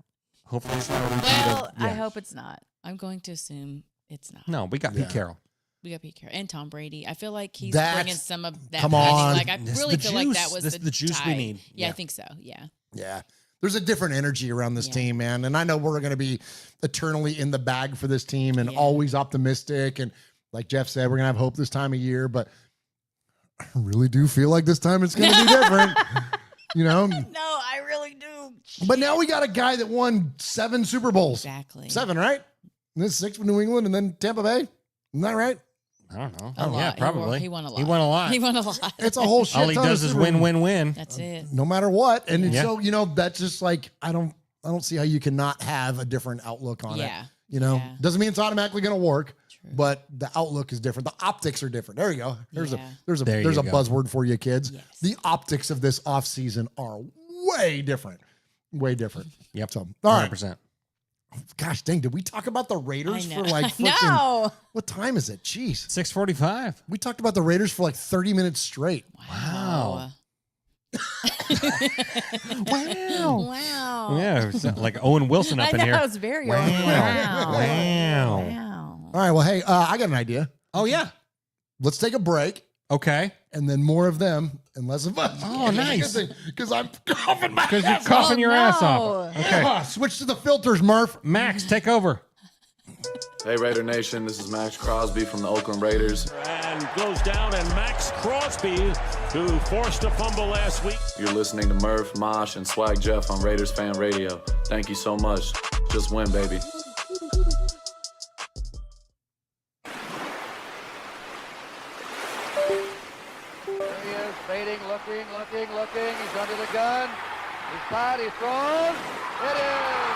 Hopefully it's not. I hope it's not. I'm going to assume it's not. No, we got Pete Carroll. We got Pete Carroll and Tom Brady. I feel like he's That's- bringing some of that. come on. Like I really feel like that was the juice we tide. need. Yeah, Yeah. I think so. Yeah. Yeah. There's a different energy around this team, man. And I know we're going to be eternally in the bag for this team and always optimistic. And like Jeff said, we're going to have hope this time of year. But I really do feel like this time it's going to be different. No, I really do. But now we got a guy that won 7 Super Bowls. Exactly. 7, right? And then 6 with New England and then Tampa Bay. Isn't that right? I don't know. A lot. Yeah, probably. He won a lot. He won a lot. He won a lot. It's a whole shit. All he ton of does is Super win, Bowls. win, win. That's it. No matter what. And Yeah. so, that's just like, I don't see how you cannot have a different outlook on it. Yeah. Doesn't mean it's automatically going to work, True. but the outlook is different. The optics are different. There you go. There's Yeah. There you a go. buzzword for you kids. Yes. The optics of this offseason are way different. Way different. Yep. So, all right. 100%. Gosh dang, did we talk about the Raiders I for know. like freaking, No. what time is it? Jeez. 6:45. We talked about the Raiders for like 30 minutes straight. Wow. Wow. Wow. Yeah, it was like Owen Wilson up I in know. here. It was very Wow. wow. Wow. Wow. All right. Well, hey, I got an idea. Oh yeah. Let's take a break Okay. and then more of them and less of us. Oh, nice. Because I'm coughing my Because you're ass coughing your ass no. off. Okay. off. Switch to the filters, Murf. Max, take over. Hey, Raider Nation, this is Max Crosby from the Oakland Raiders. And goes down, and Max Crosby, who forced a fumble last week. You're listening to Murf, Mosh, and Swag Jeff on Raiders Fan Radio. Thank you so much. Just win, baby. There he is, baiting, looking. He's under the gun. He's tied, he's thrown. It is.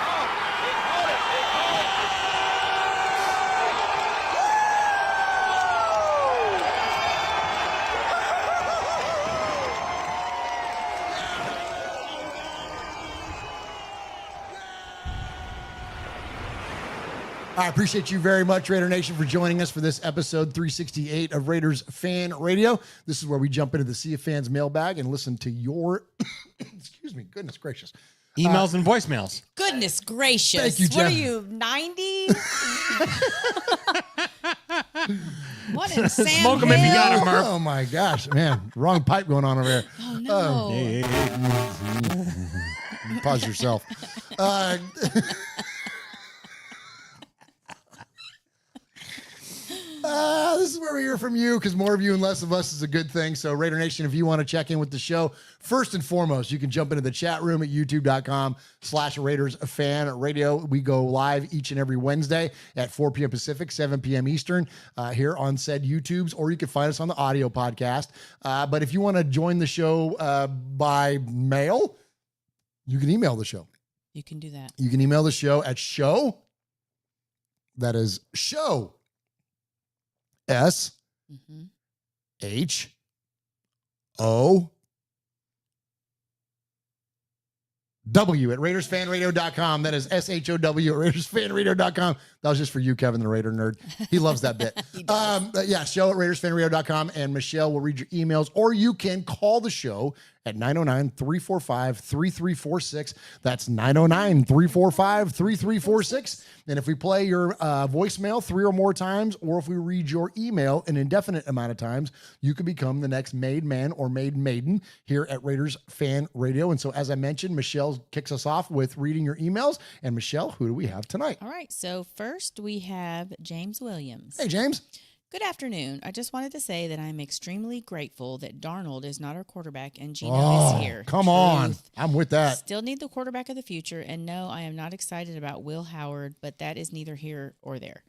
I appreciate you very much, Raider Nation, for joining us for this episode 368 of Raiders Fan Radio. This is where we jump into the Sea of Fans mailbag and listen to your, excuse me, goodness gracious, emails and voicemails. Goodness gracious. Thank you, What are Jeff. you, 90? What in Sam Smoke 'em if you got 'em, Murf. Oh my gosh, man. Wrong pipe going on over there. Oh, no. Pause yourself. This is where we hear from you because more of you and less of us is a good thing. So, Raider Nation, if you want to check in with the show, first and foremost, you can jump into the chat room at youtube.com/Raiders Fan Radio. We go live each and every Wednesday at 4 p.m. Pacific, 7 p.m. Eastern here on said YouTubes, or you can find us on the audio podcast. But if you want to join the show by mail, you can email the show. You can do that. You can email the show at show. That is show. S H O W at RaidersFanRadio.com. That is SHOW at RaidersFanRadio.com. That was just for you, Kevin, the Raider nerd. He loves that bit. Yeah, show at RaidersFanRadio.com, and Michelle will read your emails, or you can call the show at 909-345-3346. That's 909-345-3346. And if we play your voicemail 3 or more times, or if we read your email an indefinite amount of times, you can become the next made man or made maiden here at Raiders Fan Radio. And so, as I mentioned, Michelle kicks us off with reading your emails. And Michelle, who do we have tonight? All right. So first we have James Williams. Hey, James. Good afternoon. I just wanted to say that I'm extremely grateful that Darnold is not our quarterback and Gino is here. Come on. I'm with that. Still need the quarterback of the future, and no, I am not excited about Will Howard, but that is neither here or there.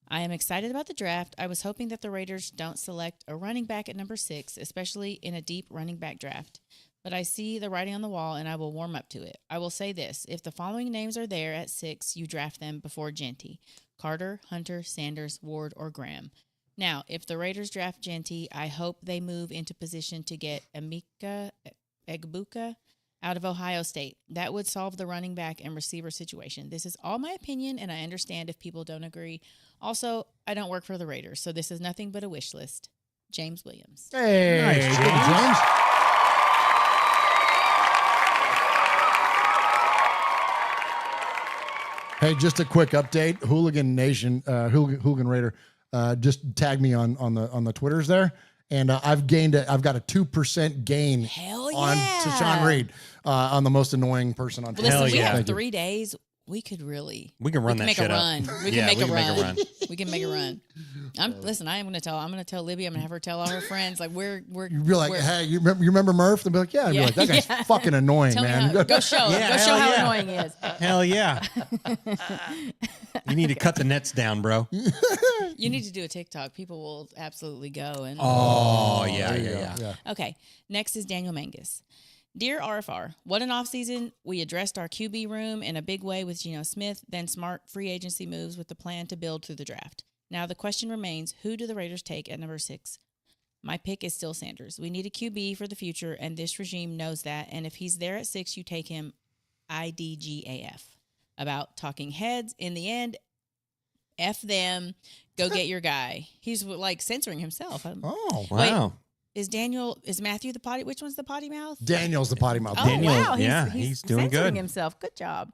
I am excited about the draft. I was hoping that the Raiders don't select a running back at number 6, especially in a deep running back draft. But I see the writing on the wall, and I will warm up to it. I will say this. If the following names are there at 6, you draft them before Genty: Carter, Hunter, Sanders, Ward, or Graham. Now, if the Raiders draft Genty, I hope they move into position to get Emeka Egbuka out of Ohio State. That would solve the running back and receiver situation. This is all my opinion, and I understand if people don't agree. Also, I don't work for the Raiders, so this is nothing but a wish list. James Williams. Hey, Nice, James. Hey, just a quick update. Hooligan Nation, Hooligan Raider, just tagged me on the Twitters there, and I've got a 2% gain Hell on yeah. Tashawn Reed on the most annoying person on Twitter. Listen, we yeah. have Thank you. 3 days. We could really. We can run that make shit a up. run. We Yeah, can make we a can make a run. run. We can make a run. Listen. I'm going to tell Libby. I'm going to have her tell all her friends. Like we're. You'd be like, we're- hey, you remember Murf? They'll be like, yeah. I'd be Yeah, like, that guy's yeah. fucking annoying, Tell man. me how, go show. Yeah, go show hell how yeah. annoying he is. Hell yeah. You need to cut the nets down, bro. You need to do a TikTok. People will absolutely go. And Oh, yeah. Okay. Next is Daniel Mangus. Dear RFR, what an offseason. We addressed our QB room in a big way with Geno Smith, then smart free agency moves with the plan to build through the draft. Now the question remains, who do the Raiders take at number 6? My pick is still Sanders. We need a QB for the future, and this regime knows that. And if he's there at 6, you take him IDGAF. About talking heads. In the end, F them. Go get your guy. He's like censoring himself. Oh, Wow. Is Matthew the potty? Which one's the potty mouth? Daniel's the potty mouth. Oh, Daniel, wow. yeah, he's doing censoring good. himself. Good job.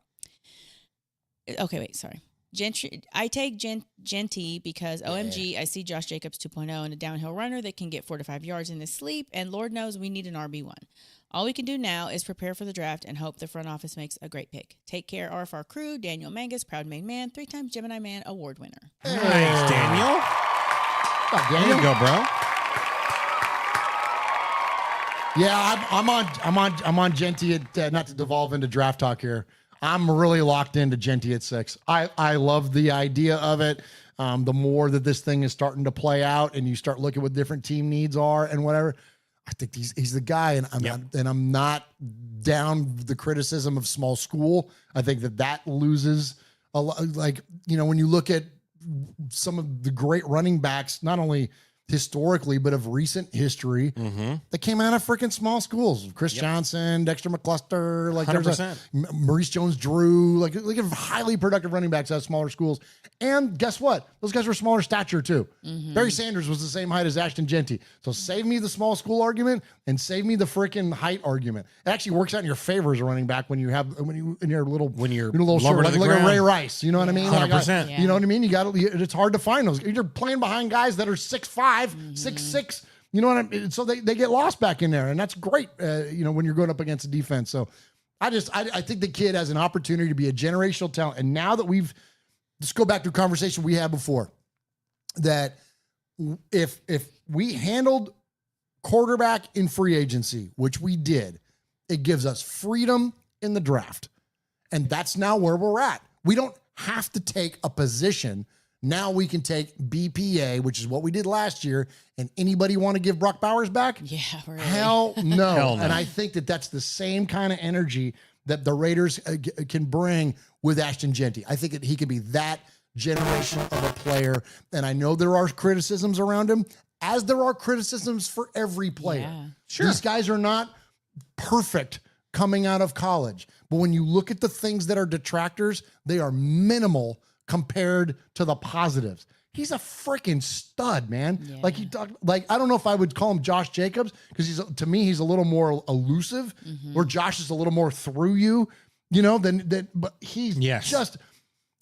Okay, wait, sorry. I take Genty because, OMG, I see Josh Jacobs 2.0 and a downhill runner that can get 4 to 5 yards in his sleep, and Lord knows we need an RB1. All we can do now is prepare for the draft and hope the front office makes a great pick. Take care, RFR crew. Daniel Mangus, proud main man, 3-time Gemini Man award winner. Nice, Daniel. There you go, bro. Yeah, I'm on Genty at, not to devolve into draft talk here. I'm really locked into Genty at 6. I love the idea of it. The more that this thing is starting to play out and you start looking what different team needs are and whatever, I think he's the guy. And I'm not down the criticism of small school. I think that loses a lot. Like, when you look at some of the great running backs, not only historically, but of recent history that came out of freaking small schools. Chris Johnson, Dexter McCluster, like 100%. Maurice Jones-Drew, like highly productive running backs out of smaller schools. And guess what? Those guys were smaller stature too. Barry Sanders was the same height as Ashton Genty. So save me the small school argument and save me the freaking height argument. It actually works out in your favor as a running back when you're a little short, like a Ray Rice. You know what I mean? 100%. You know what I mean? It's hard to find those. You're playing behind guys that are 6'5", 6'6". You know what I mean? So they get lost back in there, and that's great. When you're going up against a defense. So I think the kid has an opportunity to be a generational talent. And now that let's go back to a conversation we had before, that if we handled quarterback in free agency, which we did, it gives us freedom in the draft. And that's now where we're at. We don't have to take a position. Now we can take BPA, which is what we did last year. And anybody want to give Brock Bowers back? Yeah, really. Hell no. Hell no. And I think that's the same kind of energy that the Raiders can bring with Ashton Genty. I think that he could be that generation of a player. And I know there are criticisms around him, as there are criticisms for every player. Yeah. Sure. These guys are not perfect coming out of college. But when you look at the things that are detractors, they are minimal compared to the positives. He's a freaking stud, man. Yeah. Like I don't know if I would call him Josh Jacobs, because to me he's a little more elusive, where Josh is a little more through you, but he just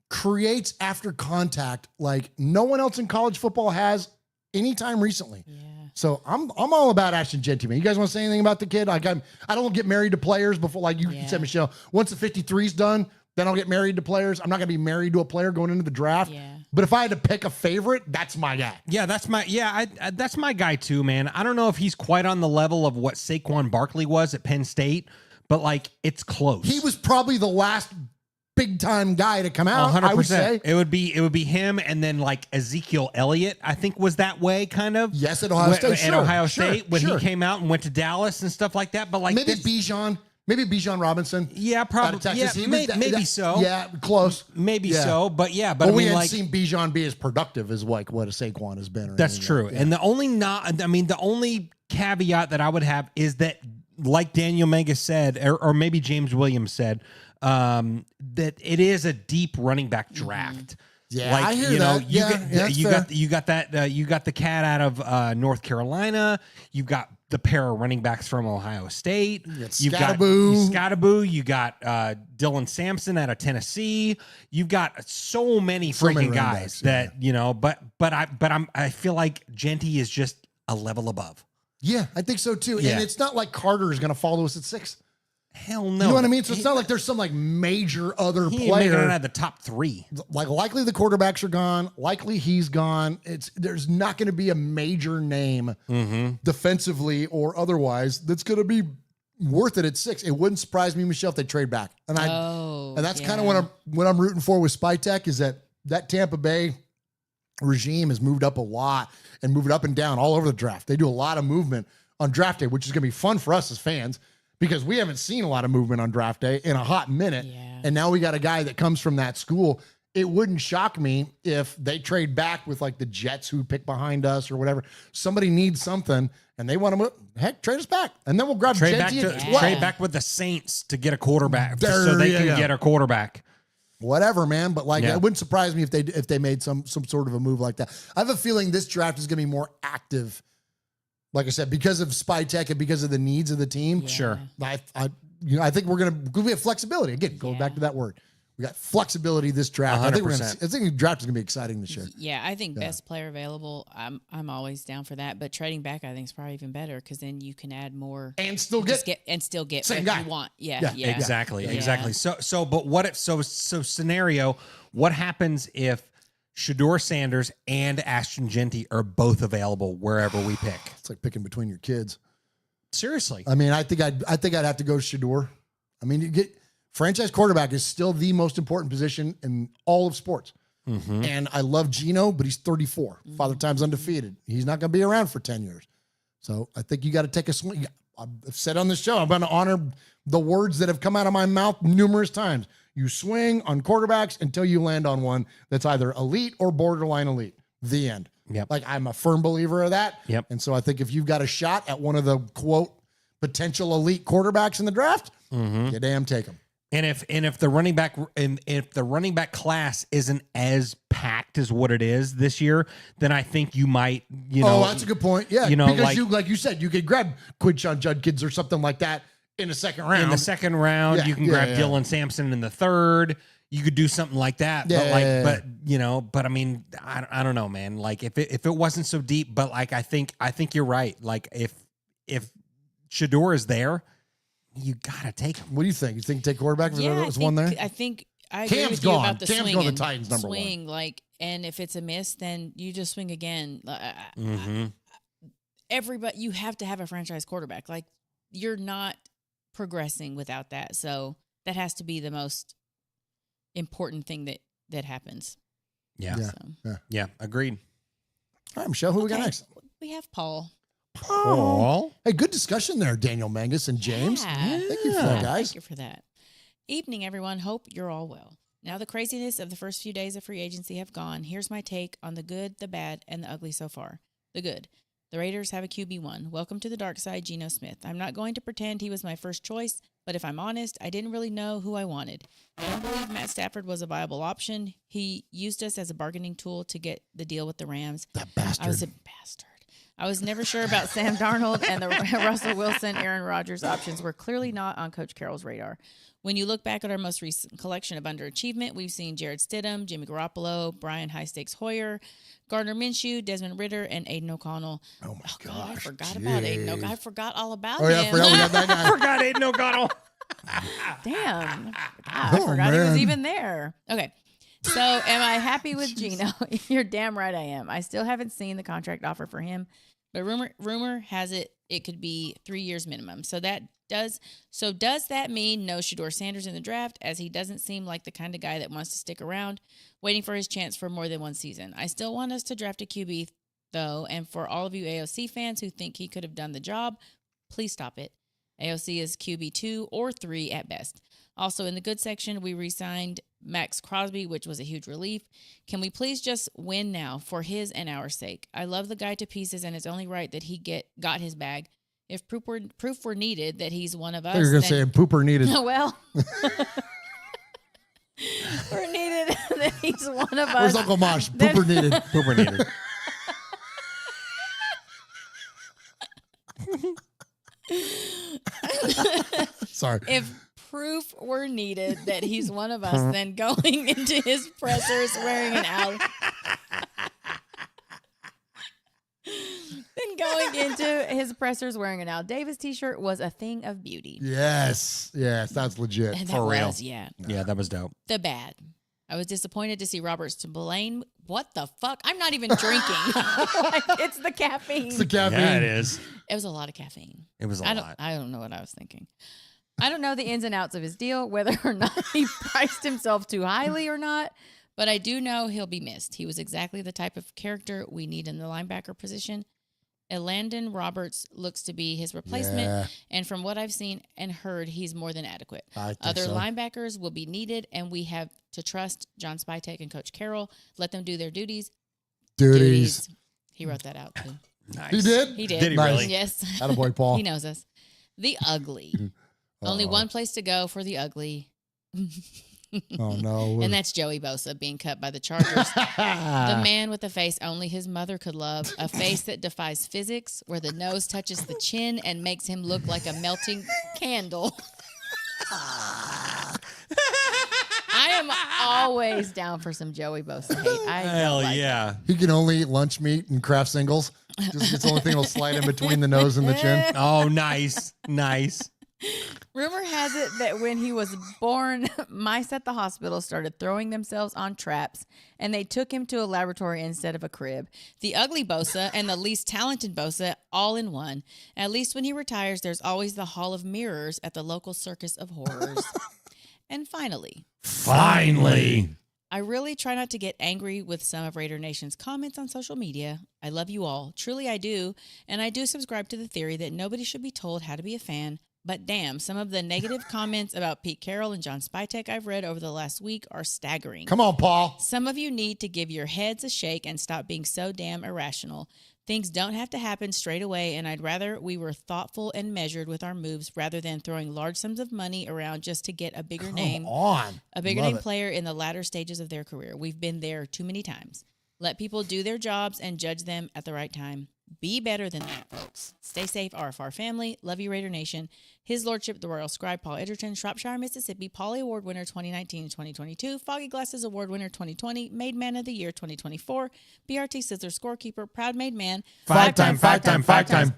creates after contact like no one else in college football has anytime recently. Yeah. So I'm all about Ashton Genty, man. You guys want to say anything about the kid? Like I don't get married to players before, like you said, Michelle. Once the 53's done, then I'll get married to players. I'm not going to be married to a player going into the draft. Yeah. But if I had to pick a favorite, that's my guy. Yeah, that's my guy too, man. I don't know if he's quite on the level of what Saquon Barkley was at Penn State, but like it's close. He was probably the last big time guy to come out. 100%. I would say It would be him, and then like Ezekiel Elliott, I think was that way kind of. Yes, at Ohio State. At Ohio State when he came out and went to Dallas and stuff like that. But like maybe Bijan Robinson. Yeah, probably. Yeah, maybe so. Yeah, close. Maybe Yeah. so. But yeah, But we hadn't hadn't seen Bijan be as productive as like what a Saquon has been. That's true. Yeah. And the only caveat that I would have is that, like Daniel Mangus said, or maybe James Williams said, that it is a deep running back draft. Yeah, like, I hear that. You got the cat out of North Carolina. You've got the pair of running backs from Ohio State. You've got Scottaboo. You got Dylan Sampson out of Tennessee. You've got so many freaking guys that I feel like Genty is just a level above. Yeah, I think so too. Yeah. And it's not like Carter is going to follow us at 6. Hell no. You know what I mean? So it's not like there's some like major other He ain't player. making it out of the top 3. Like likely the quarterbacks are gone. Likely he's gone. There's not going to be a major name defensively or otherwise that's going to be worth it at 6. It wouldn't surprise me, Michelle, if they trade back. And that's kind of what I'm rooting for with Spytek, is that Tampa Bay regime has moved up a lot and moved up and down all over the draft. They do a lot of movement on draft day, which is going to be fun for us as fans, because we haven't seen a lot of movement on draft day in a hot minute. Yeah. And now we got a guy that comes from that school. It wouldn't shock me if they trade back with like the Jets who pick behind us or whatever. Somebody needs something and they want to trade us back. And then we'll grab Trade Genty back with the Saints to get a quarterback so There they you can go. get a quarterback. Whatever, man. But like, Yeah. it wouldn't surprise me if they made some sort of a move like that. I have a feeling this draft is going to be more active. Like I said, because of Spytek and because of the needs of the team. Sure. I think we have flexibility. Again, going back to that word. We got flexibility this draft. I think 100%. the draft is going to be exciting this year. Yeah, I think best player available. I'm always down for that. But trading back, I think is probably even better, because then you can add more And still get get same what guy. you want. Yeah, Yeah. Exactly. Yeah. Exactly. So but what if scenario, what happens if Shedeur Sanders and Ashton Genty are both available wherever we pick? It's like picking between your kids. Seriously. I mean, I think I'd have to go Shedeur. I mean, you get franchise quarterback is still the most important position in all of sports. And I love Geno, but he's 34. Father time's undefeated. He's not going to be around for 10 years. So I think you got to take a swing. I've said on this show, I'm going to honor the words that have come out of my mouth numerous times. You swing on quarterbacks until you land on one that's either elite or borderline elite. The end. Yep. Like, I'm a firm believer of that. Yep. And so I think if you've got a shot at one of the, quote, potential elite quarterbacks in the draft, you damn take them. And if the running back class isn't as packed as what it is this year, then I think you might, Oh, that's a good point. Yeah. Because like, like you said, you could grab Quinshawn Judkins or something like that in the second round. In the second round, Yeah, you can yeah, grab yeah. Dylan Sampson in the third. You could do something like that. Yeah. But I mean, I don't know, man. Like if it wasn't so deep, but like I think you're right. Like if Shador is there, you gotta take him. What do you think? You think take quarterback if there was one there? I think I agree Cam's with you gone. about the Cam's swing. going to Titans number swing, like, and if it's a miss, then you just swing again. Everybody, you have to have a franchise quarterback. Like, you're not progressing without that. So that has to be the most important thing that happens. Yeah. So. Yeah. Agreed. All right, Michelle, who we got Okay. next? We have Paul. Paul. Hey, good discussion there, Daniel Mangus and James. Yeah. Thank you for that, guys. Thank you for that. Evening, everyone. Hope you're all well. Now the craziness of the first few days of free agency have gone. Here's my take on the good, the bad, and the ugly so far. The good. The Raiders have a QB1. Welcome to the dark side, Geno Smith. I'm not going to pretend he was my first choice, but if I'm honest, I didn't really know who I wanted. I don't believe Matt Stafford was a viable option. He used us as a bargaining tool to get the deal with the Rams. That bastard. I was a bastard. I was never sure about Sam Darnold, and the Russell Wilson, Aaron Rodgers options were clearly not on Coach Carroll's radar. When you look back at our most recent collection of underachievement, we've seen Jared Stidham, Jimmy Garoppolo, Brian High-Stakes Hoyer, Gardner Minshew, Desmond Ritter, and Aiden O'Connell. Oh, my gosh. God, I forgot about Aiden O'Connell. I forgot all about Oh, him. yeah, I forgot we got that guy. Forgot Aiden O'Connell. Damn. I forgot he was even there. Okay. So am I happy with Geno? You're damn right I am. I still haven't seen the contract offer for him, but rumor has it could be 3 years minimum. So does that mean no Shador Sanders in the draft, as he doesn't seem like the kind of guy that wants to stick around waiting for his chance for more than one season? I still want us to draft a QB, though, and for all of you AOC fans who think he could have done the job, please stop it. AOC is QB 2 or 3 at best. Also, in the good section, we re-signed Max Crosby, which was a huge relief. Can we please just win now for his and our sake? I love the guy to pieces, and it's only right that he got his bag. If proof were needed that he's one of us, You're going to say pooper needed. well, we're needed that he's one of us. Where's Uncle Mosh? Pooper needed. Pooper needed. Sorry. If proof were needed that he's one of us, then going into his pressers wearing an Al. Then going into his pressers wearing an Al Davis t-shirt was a thing of beauty. Yes. Yes, that's legit. And that For real. was, yeah. Yeah, that was dope. The bad. I was disappointed to see Robert Spillane. What the fuck? I'm not even drinking. It's the caffeine. It's the caffeine. Yeah, it is. It was a lot of caffeine. It was a lot. I don't know what I was thinking. I don't know the ins and outs of his deal, whether or not he priced himself too highly or not, but I do know he'll be missed. He was exactly the type of character we need in the linebacker position. Elandon Roberts looks to be his replacement, Yeah. and from what I've seen and heard, he's more than adequate. I think Other so. linebackers will be needed, and we have to trust John Spytek and Coach Carroll. Let them do their duties. Duties. He wrote that out, too. Nice. He did? He did. Did he Nice. really? Yes. Attaboy, Paul. He knows us. The ugly. Only one place to go for the ugly. Oh, no. And that's Joey Bosa being cut by the Chargers. The man with a face only his mother could love. A face that defies physics, where the nose touches the chin and makes him look like a melting candle. I am always down for some Joey Bosa hate. I don't Hell like yeah. He can only eat lunch meat and craft singles. Just it's the only thing that'll slide in between the nose and the chin. Oh, nice. Nice. Rumor has it that when he was born, mice at the hospital started throwing themselves on traps, and they took him to a laboratory instead of a crib. The ugly Bosa and the least talented Bosa all in one. At least when he retires, there's always the Hall of Mirrors at the local Circus of Horrors. And finally, I really try not to get angry with some of Raider Nation's comments on social media. I love you all. Truly I do. And I do subscribe to the theory that nobody should be told how to be a fan, But damn, some of the negative comments about Pete Carroll and John Spytek I've read over the last week are staggering. Come on, Paul. Some of you need to give your heads a shake and stop being so damn irrational. Things don't have to happen straight away, and I'd rather we were thoughtful and measured with our moves rather than throwing large sums of money around just to get a bigger name player in the latter stages of their career. We've been there too many times. Let people do their jobs and judge them at the right time. Be better than that, folks. Stay safe, RFR family. Love you, Raider Nation. His Lordship, the Royal Scribe, Paul Edgerton, Shropshire, Mississippi, Polly Award winner 2019 and 2022, Foggy Glasses Award winner 2020, Made Man of the Year 2024, BRT Sizzler Scorekeeper, Proud Made Man, Five time.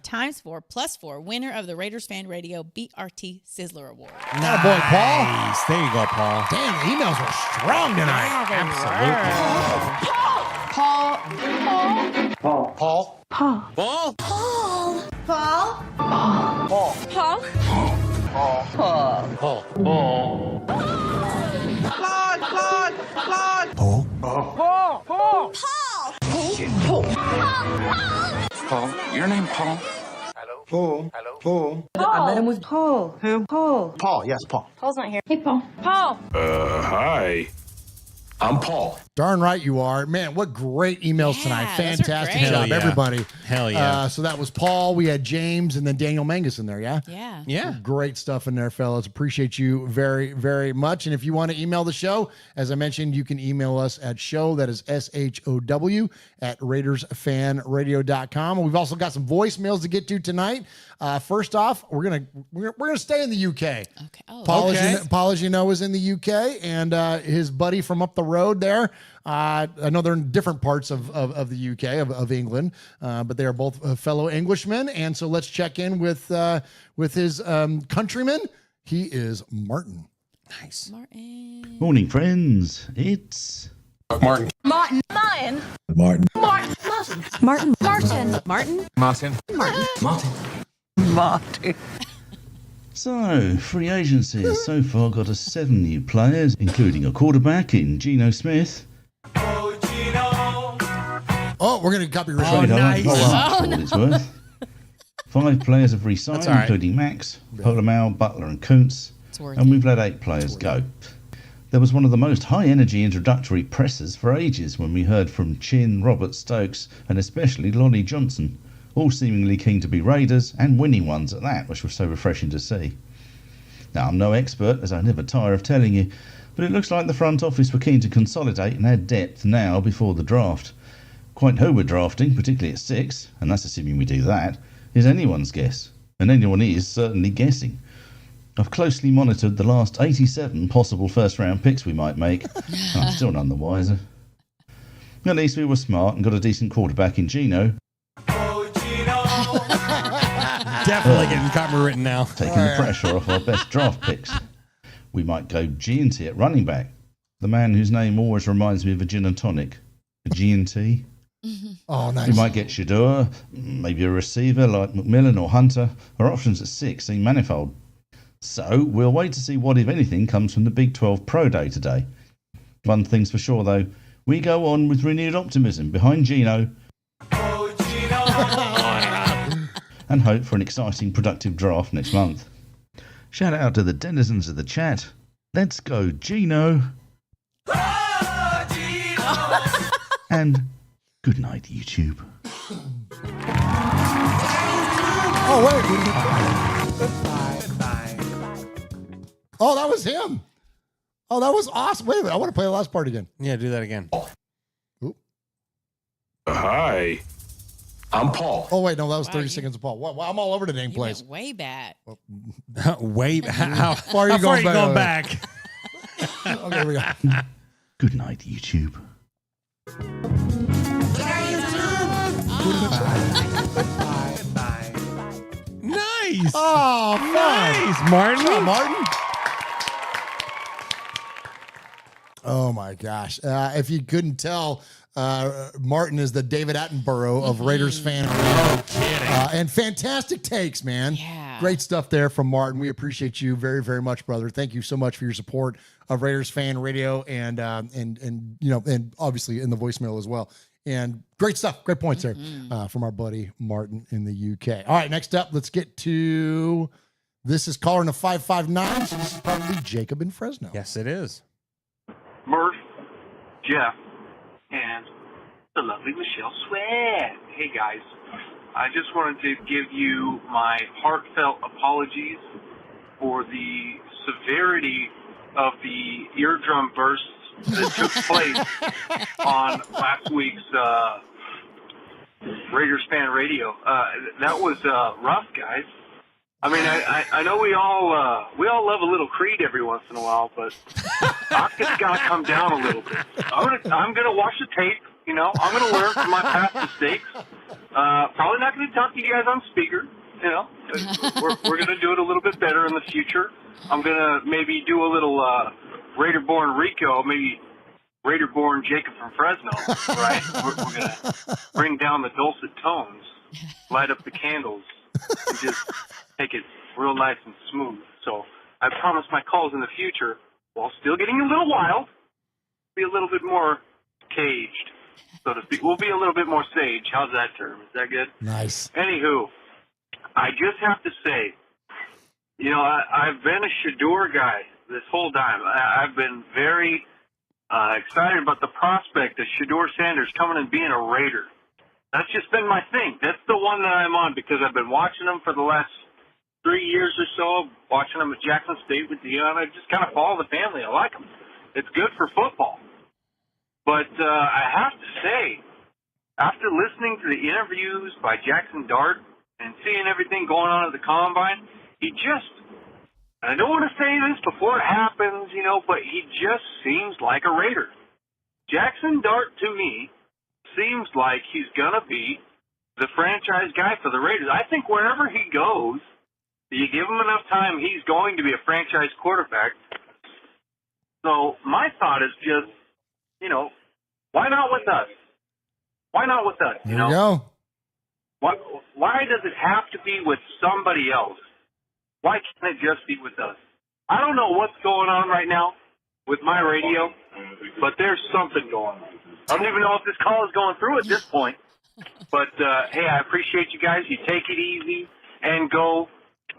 times 4 plus 4, winner of the Raiders Fan Radio BRT Sizzler Award. Nice. Boy, Paul. Nice. There you go, Paul. Damn, the emails were strong tonight. Paul. Paul, your name Paul? Paul. I met him with Paul. Who? Paul. Paul, yes, Paul. Paul's not here. Hey, Paul. Paul. Hi. I'm Paul. Darn right you are. Man, what great emails tonight. those are Fantastic great. job, Hell yeah. everybody. Hell yeah. So that was Paul. We had James and then Daniel Mangus in there, yeah? Yeah. Yeah. Great stuff in there, fellas. Appreciate you very, very much. And if you want to email the show, as I mentioned, you can email us at show, that is SHOW, at RaidersFanRadio.com. And we've also got some voicemails to get to tonight. First off, we're gonna stay in the UK. Okay. Oh, Paul, as you know, is in the UK, and his buddy from up the road there. I know they're in different parts of the UK, of England, but they are both fellow Englishmen. And so let's check in with his countryman. He is Martin. Nice. Martin. Morning, friends. It's Martin. Martin. Martin. Martin. Martin. Martin. Martin. Martin. Martin. Martin. Martin. so free agency has so far got us 7 new players, including a quarterback in Geno Smith. Oh, we're gonna copyright. Oh, nice. For what it's worth. 5 players have re-signed, That's all right. including Max, Polomau, Butler, and Kuntz. It's worth And it. we've let 8 players go. There was one of the most high-energy introductory presses for ages when we heard from Chin, Robert Stokes, and especially Lonnie Johnson, all seemingly keen to be Raiders, and winning ones at that, which was so refreshing to see. Now, I'm no expert, as I never tire of telling you, but it looks like the front office were keen to consolidate and add depth now before the draft. Quite who we're drafting, particularly at 6, and that's assuming we do that, is anyone's guess, and anyone is certainly guessing. I've closely monitored the last 87 possible first-round picks we might make. I'm still none the wiser. At least we were smart and got a decent quarterback in Geno, Definitely getting copywritten now. taking the pressure off our best draft picks. We might go G&T at running back, the man whose name always reminds me of a gin and tonic. A G&T. Oh, nice. We might get Shador, maybe a receiver like McMillan or Hunter. Our options at 6 seem manifold. So we'll wait to see what, if anything, comes from the Big 12 Pro Day today. One thing's for sure, though. We go on with renewed optimism behind Geno. And hope for an exciting, productive draft next month. Shout out to the denizens of the chat. Let's go, Geno. And good night, YouTube. Oh, wait. Oh, that was him. Oh, that was awesome. Wait a minute. I want to play the last part again. Yeah, do that again. Hi. I'm Paul. Oh, wait. No, that was Wow, 30 you- seconds of Paul. Wow, I'm all over the name You place. went way back. Wait, how far are you how far going are you back? going back? Okay, here we go. Good night, YouTube. Nice. Oh, fun. Nice, Martin. Good job, Martin. Oh my gosh! If you couldn't tell, Martin is the David Attenborough of Raiders fan. No kidding. And fantastic takes, man. Yeah. Great stuff there from Martin. We appreciate you very, very much, brother. Thank you so much for your support of Raiders Fan Radio and you know, and obviously in the voicemail as well. And great stuff, great points there from our buddy Martin in the UK. All right, next up, let's get to This is caller in a 559. So this is probably Jacob in Fresno. Yes, it is. Murf, Jeff, and the lovely Michelle Sweat. Hey, guys. I just wanted to give you my heartfelt apologies for the severity of the eardrum bursts that took place on last week's Raiders Fan Radio. That was rough, guys. I mean, I know we all love a little Creed every once in a while, but Octa's got to come down a little bit. I'm gonna watch the tape. You know, I'm gonna learn from my past mistakes. Probably not gonna talk to you guys on speaker. You know, we're gonna do it a little bit better in the future. I'm gonna maybe do a little Raider-born Rico, maybe Raider-born Jacob from Fresno. Right? We're gonna bring down the dulcet tones, light up the candles, and just take it real nice and smooth. So I promise my calls in the future, while still getting a little wild, be a little bit more caged, so to speak. We'll be a little bit more sage. How's that term? Is that good? Nice. Anywho, I just have to say, you know, I've been a Shador guy this whole time. I've been very excited about the prospect of Shador Sanders coming and being a Raider. That's just been my thing. That's the one that I'm on because I've been watching him for the last 3 years or so, watching him at Jackson State with Deion. I just kind of follow the family. I like him. It's good for football. But I have to say, after listening to the interviews by Jackson Dart and seeing everything going on at the Combine, he just, I don't want to say this before it happens, you know, but he just seems like a Raider. Jackson Dart, to me, seems like he's going to be the franchise guy for the Raiders. I think wherever he goes, you give him enough time, he's going to be a franchise quarterback. So my thought is just, you know, why not with us? Why not with us? There you go. Why does it have to be with somebody else? Why can't it just be with us? I don't know what's going on right now with my radio, but there's something going on. I don't even know if this call is going through at this point. But, hey, I appreciate you guys. You take it easy and go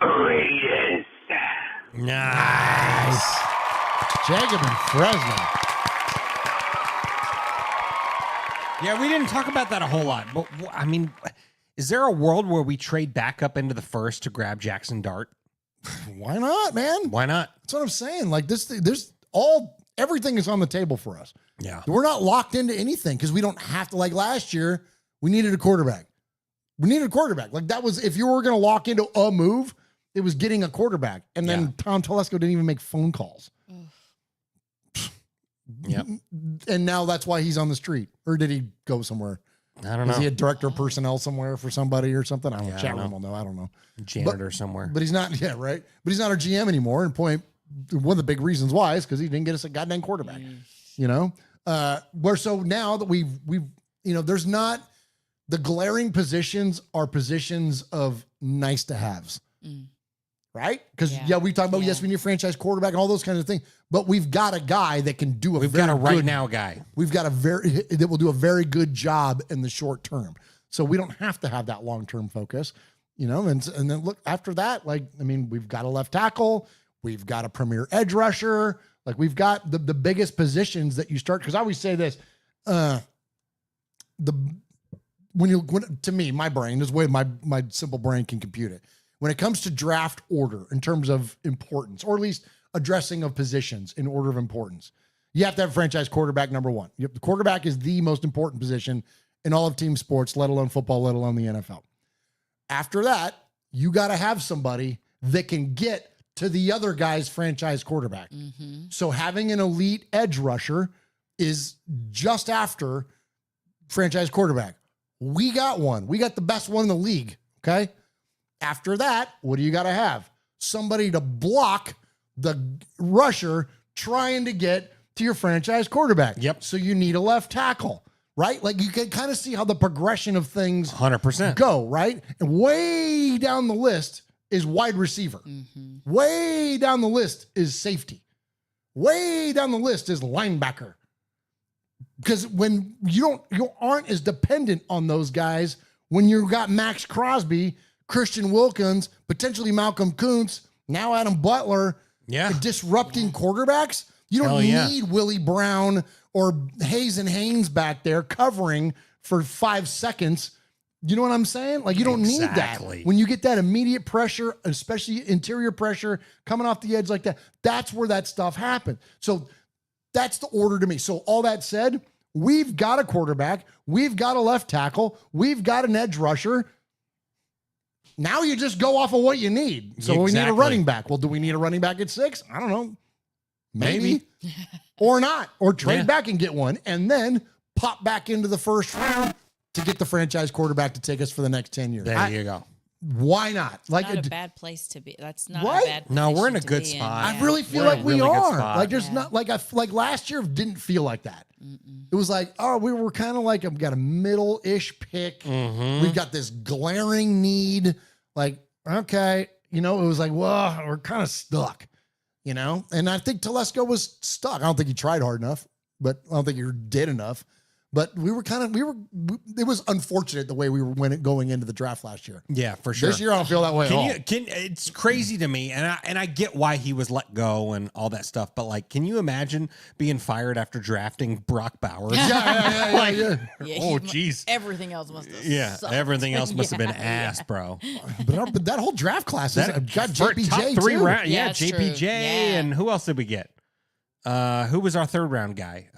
Raiders. Nice. Jacob in Fresno. Yeah, we didn't talk about that a whole lot. But, I mean, is there a world where we trade back up into the first to grab Jackson Dart? Why not, man? Why not? That's what I'm saying. Like this, everything is on the table for us. Yeah. We're not locked into anything because we don't have to, like last year, we needed a quarterback. Like that was, if you were going to lock into a move, it was getting a quarterback. And then Tom Telesco didn't even make phone calls. Yep. And now that's why he's on the street. Or did he go somewhere? I don't know. Is he a director of personnel somewhere for somebody or something? I don't know. Chat room will know. I don't know. Janitor somewhere. But he's not, yeah, right. But he's not our GM anymore. And one of the big reasons why is because he didn't get us a goddamn quarterback. You know? So now that we've, you know, there's not, the glaring positions are positions of nice to haves. Right? Because we talk about yes, we need a franchise quarterback and all those kinds of things. But we've got a guy that can do We've got a right now guy. We've got that will do a very good job in the short term. So we don't have to have that long term focus, you know. And then look after that, like I mean, we've got a left tackle, we've got a premier edge rusher, like we've got the biggest positions that you start. Because I always say this, to me, my brain is the way my simple brain can compute it. When it comes to draft order in terms of importance, or at least addressing of positions in order of importance, you have to have a franchise quarterback, number one. The quarterback is the most important position in all of team sports, let alone football, let alone the NFL. After that, you got to have somebody that can get to the other guy's franchise quarterback. So having an elite edge rusher is just after franchise quarterback. We got one. We got the best one in the league, okay? After that, what do you got to have? Somebody to block the rusher trying to get to your franchise quarterback. Yep. So you need a left tackle, right? Like you can kind of see how the progression of things 100% go, right? And way down the list is wide receiver. Way down the list is safety. Way down the list is linebacker. Because when you aren't as dependent on those guys when you got Max Crosby, Christian Wilkins, potentially Malcolm Kuntz, Now Adam Butler disrupting quarterbacks. You don't need Willie Brown or Hayes and Haynes back there covering for 5 seconds. You know what I'm saying? Like, you don't need that. When you get that immediate pressure, especially interior pressure coming off the edge like that, that's where that stuff happens. So that's the order to me. So all that said, we've got a quarterback. We've got a left tackle. We've got an edge rusher. Now you just go off of what you need. So we need a running back. Well, do we need a running back at 6? I don't know. Maybe. Or not. Or trade back and get one. And then pop back into the first round to get the franchise quarterback to take us for the next 10 years. There you go. Why not? Like not a bad place to be. That's not a bad No, we're in a good spot. I really feel like we are. Like there's not like like last year didn't feel like that. It was like, oh, we were kind of like, I've got a middle-ish pick. We've got this glaring need. Like, okay, it was like, well, we're kind of stuck, And I think Telesco was stuck. I don't think he tried hard enough, but I don't think he did enough. But it was unfortunate the way we were going into the draft last year. Yeah, for sure. This year, I don't feel that way at all. It's crazy to me, and I get why he was let go and all that stuff, but like, can you imagine being fired after drafting Brock Bowers? Yeah. Oh, geez. Everything else must have sucked. Everything else must have been ass, bro. But that whole draft class has got JPJ, top 3 too. round. Yeah, JPJ, and who else did we get? Who was our 3rd round guy?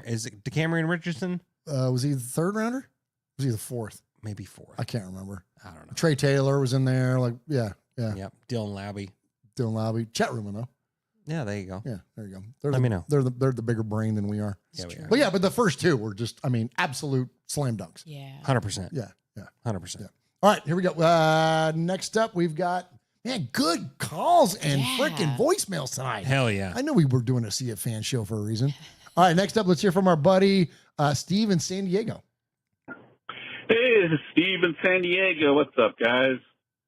Is it DeCamerion Richardson? Was he the 3rd rounder? Was he the 4th? Maybe 4th. I can't remember. I don't know. Trey Taylor was in there. Like, yeah. Yep. Dylan Labby. Chat room, though. Yeah, there you go. Yeah, there you go. Let me know. They're the bigger brain than we are. Yeah, we are. But the first 2 were just, absolute slam dunks. Yeah. 100%. Yeah. 100%. Yeah. All right, here we go. Next up, we've got good calls and freaking voicemails tonight. Hell yeah. I knew we were doing a See It Fan show for a reason. All right, next up, let's hear from our buddy Steve in San Diego. Hey, this is Steve in San Diego. What's up, guys?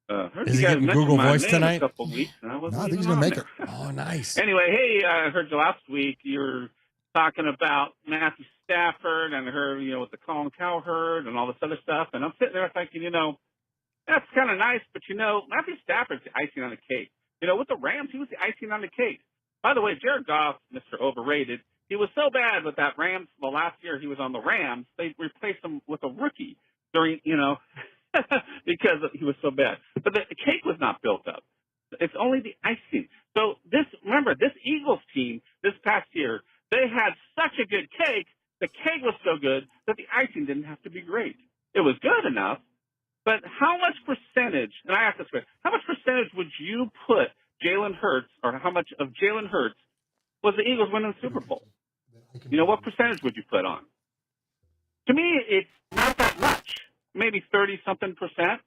Heard Is you he guys getting Google Voice tonight? A couple weeks, and I think he's going to make it. Oh, nice. Anyway, hey, I heard you last week. You were talking about Matthew Stafford, and I heard, with the Colin Cowherd and all this other stuff. And I'm sitting there thinking, that's kind of nice, but Matthew Stafford's the icing on the cake. With the Rams, he was the icing on the cake. By the way, Jared Goff, Mr. Overrated, he was so bad with that Rams. Well, last year he was on the Rams. They replaced him with a rookie during, because he was so bad. But the cake was not built up. It's only the icing. So remember, this Eagles team this past year, they had such a good cake. The cake was so good that the icing didn't have to be great. It was good enough. But how much percentage, and I asked this question, how much percentage would you put Jalen Hurts, or how much of Jalen Hurts was the Eagles winning the Super Bowl? What percentage would you put on? To me, it's not that much, maybe 30-something percent,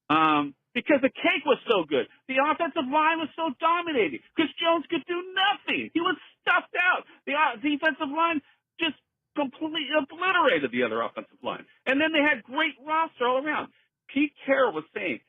because the cake was so good. The offensive line was so dominating. Chris Jones could do nothing. He was stuffed out. The defensive line just completely obliterated the other offensive line. And then they had great roster all around. Pete Carroll was saying,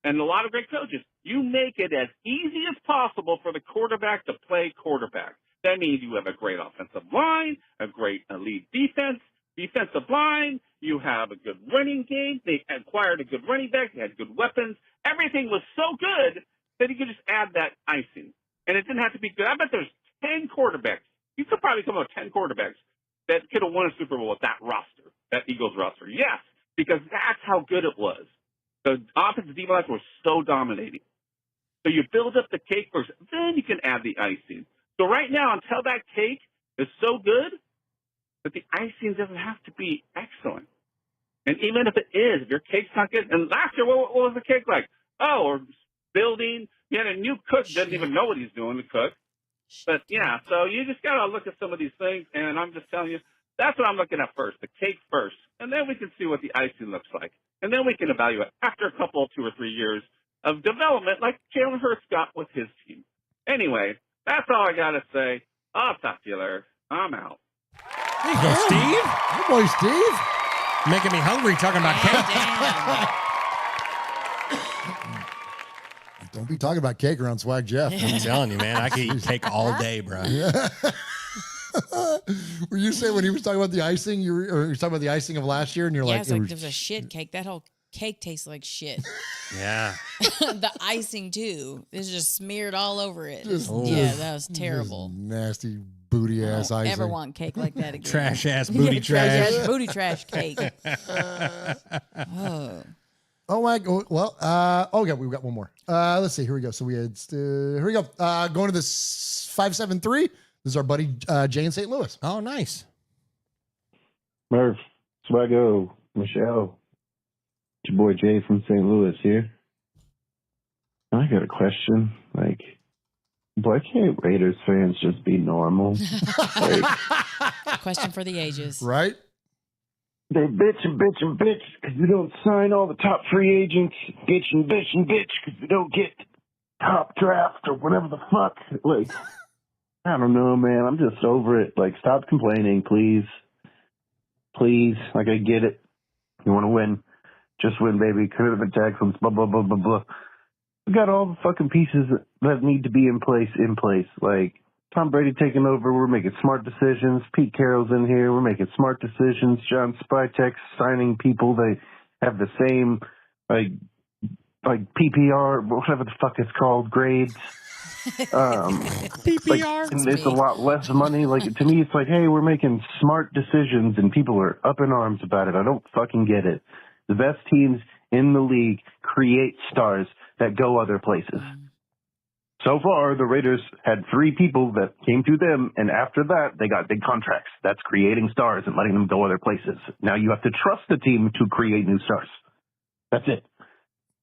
and a lot of great coaches, you make it as easy as possible for the quarterback to play quarterback. That means you have a great offensive line, a great elite defensive line, you have a good running game, they acquired a good running back, they had good weapons. Everything was so good that you could just add that icing. And it didn't have to be good. I bet there's 10 quarterbacks. You could probably come up with 10 quarterbacks that could have won a Super Bowl with that roster, that Eagles roster. Yes, because that's how good it was. The offensive defense were so dominating. So you build up the cake first, then you can add the icing. So right now, until that cake is so good, that the icing doesn't have to be excellent. And even if it is, if your cake's not good, and last year, what was the cake like? Oh, we're building. You had a new cook, doesn't even know what he's doing, the cook. But yeah, so you just got to look at some of these things, and I'm just telling you, that's what I'm looking at first, the cake first. And then we can see what the icing looks like. And then we can evaluate after a couple, 2 or 3 years of development like Jalen Hurts got with his team. Anyway, that's all I got to say. I'll talk to you later. I'm out. There you go, Steve. Good boy, Steve. Making me hungry talking about cake. Don't be talking about cake around Swag Jeff. I'm telling you, man, I could eat cake all day, bro. Yeah. Were you saying when he was talking about the icing, you were talking about the icing of last year, and you're like, it's like there's a shit cake. That whole cake tastes like shit. Yeah. The icing too is just smeared all over it. Oh. Yeah, that was terrible. Nasty booty ass I don't icing. ever want cake like that again. Trash ass booty Trash trash. ass booty trash cake. Oh my god. Well, yeah, we've got one more. Let's see. Here we go. So we had here we go. Going to this 573. This is our buddy Jay in St. Louis. Oh, nice. Murf, Swaggo, Michelle. It's your boy Jay from St. Louis here. I got a question. Like, why can't Raiders fans just be normal? Question for the ages. Right? They bitch and bitch and bitch because we don't sign all the top free agents. Bitch and bitch and bitch because we don't get top draft or whatever the fuck. Like, I don't know, man. I'm just over it. Like, stop complaining, please. Please. Like, I get it. You want to win. Just win, baby. Could have been Texans. Blah, blah, blah, blah, blah. We got all the fucking pieces that need to be in place. Like, Tom Brady taking over. We're making smart decisions. Pete Carroll's in here. We're making smart decisions. John Spytek signing people. They have the same, like PPR, whatever the fuck it's called, grades. PPR. Like, and it's a lot less money. Like, to me, it's like, hey, we're making smart decisions, and people are up in arms about it. I don't fucking get it. The best teams in the league create stars that go other places. So far, the Raiders had 3 people that came to them, and after that, they got big contracts. That's creating stars and letting them go other places. Now you have to trust the team to create new stars. That's it.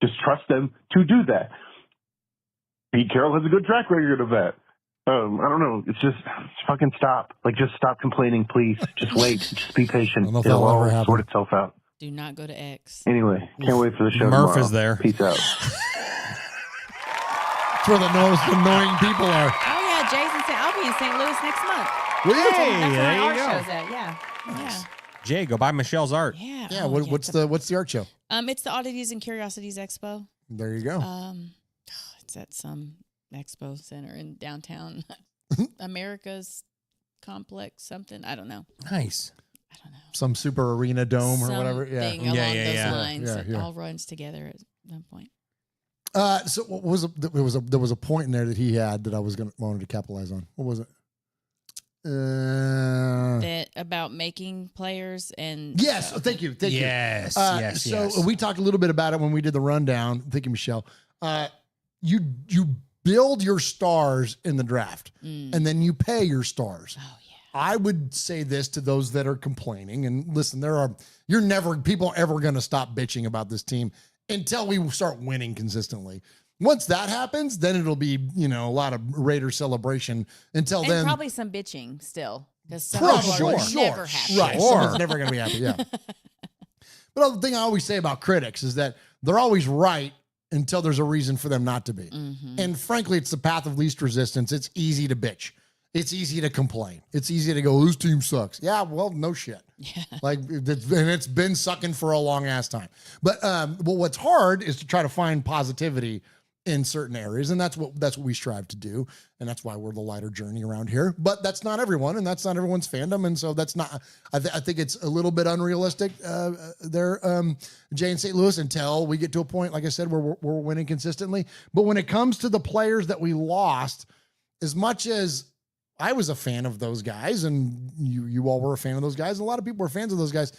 Just trust them to do that. Pete Carroll has a good track record of that. I don't know. It's just fucking stop. Like, just stop complaining, please. Just wait. Just be patient. It'll all sort itself out. Do not go to X. Anyway, can't wait for the show Murf tomorrow. is there. Peace out. That's where the most annoying people are. Oh yeah, Jason said I'll be in St. Louis next month. Hey, That's there where you our go. show's at. Yeah. Jay, go buy Michelle's art. Yeah. Yeah. What's the art show? It's the Oddities and Curiosities Expo. There you go. It's at some expo center in downtown America's complex something. I don't know. Nice. Some super arena dome or whatever. Yeah. Something along those lines. Yeah, It all runs together at some point. So what was there was a point in there that he had that I wanted to capitalize on. What was it? That about making players and yes, thank you. Yes. So we talked a little bit about it when we did the rundown. Thank you, Michelle. You build your stars in the draft, and then you pay your stars. Oh yeah. I would say this to those that are complaining, and listen, people are ever going to stop bitching about this team until we start winning consistently. Once that happens, then it'll be, a lot of Raider celebration. Until and then, probably some bitching still, because some sure, never happy. right? Someone's never going to be happy. Yeah. But the thing I always say about critics is that they're always right until there's a reason for them not to be. Mm-hmm. And frankly, it's the path of least resistance. It's easy to bitch. It's easy to complain. It's easy to go, this team sucks. Yeah, well, no shit. Yeah. And it's been sucking for a long ass time. But what's hard is to try to find positivity in certain areas, and that's what we strive to do, and that's why we're the lighter journey around here. But that's not everyone, and that's not everyone's fandom, and so that's not. I think it's a little bit unrealistic there, Jay in St. Louis, until we get to a point, like I said, where we're winning consistently. But when it comes to the players that we lost, as much as I was a fan of those guys, and you all were a fan of those guys, a lot of people were fans of those guys.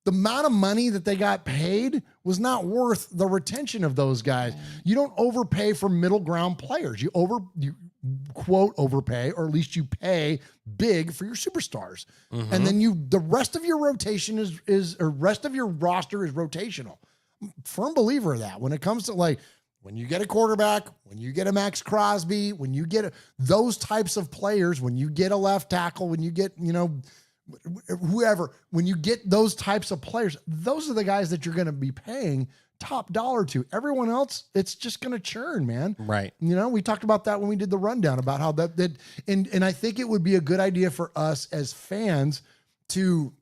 The amount of money that they got paid was not worth the retention of those guys. You don't overpay for middle ground players. You quote overpay, or at least you pay big for your superstars. Mm-hmm. And then the rest of your rotation rest of your roster is rotational. I'm a firm believer of that. When it comes to when you get a quarterback, when you get a Max Crosby, when you get those types of players, when you get a left tackle, when you get, whoever, when you get those types of players, those are the guys that you're going to be paying top dollar to. Everyone else, it's just going to churn, man. Right. We talked about that when we did the rundown about how and I think it would be a good idea for us as fans to,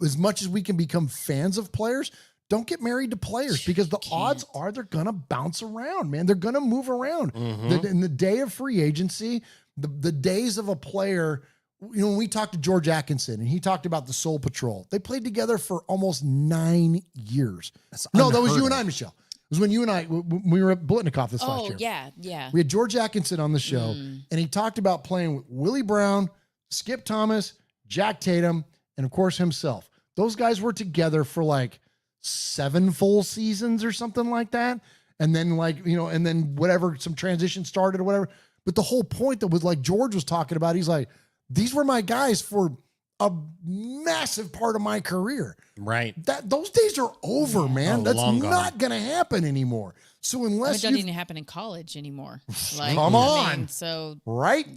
as much as we can become fans of players, don't get married to players, because the odds are they're going to bounce around, man. They're going to move around. Mm-hmm. In the day of free agency, the days of a player when we talked to George Atkinson and he talked about the Soul Patrol, they played together for almost 9 years. No, that was you and I, Michelle. It was when you and I, we were at Blitnikoff this last year. Oh, yeah. We had George Atkinson on the show, and he talked about playing with Willie Brown, Skip Thomas, Jack Tatum, and of course himself. Those guys were together for like 7 full seasons or something like that. And then and then whatever, some transition started or whatever. But the whole point that was like George was talking about, he's like, these were my guys for a massive part of my career. Right. Those days are over, man. That's not going to happen anymore. So unless it doesn't even happen in college anymore. Like, come on. So right.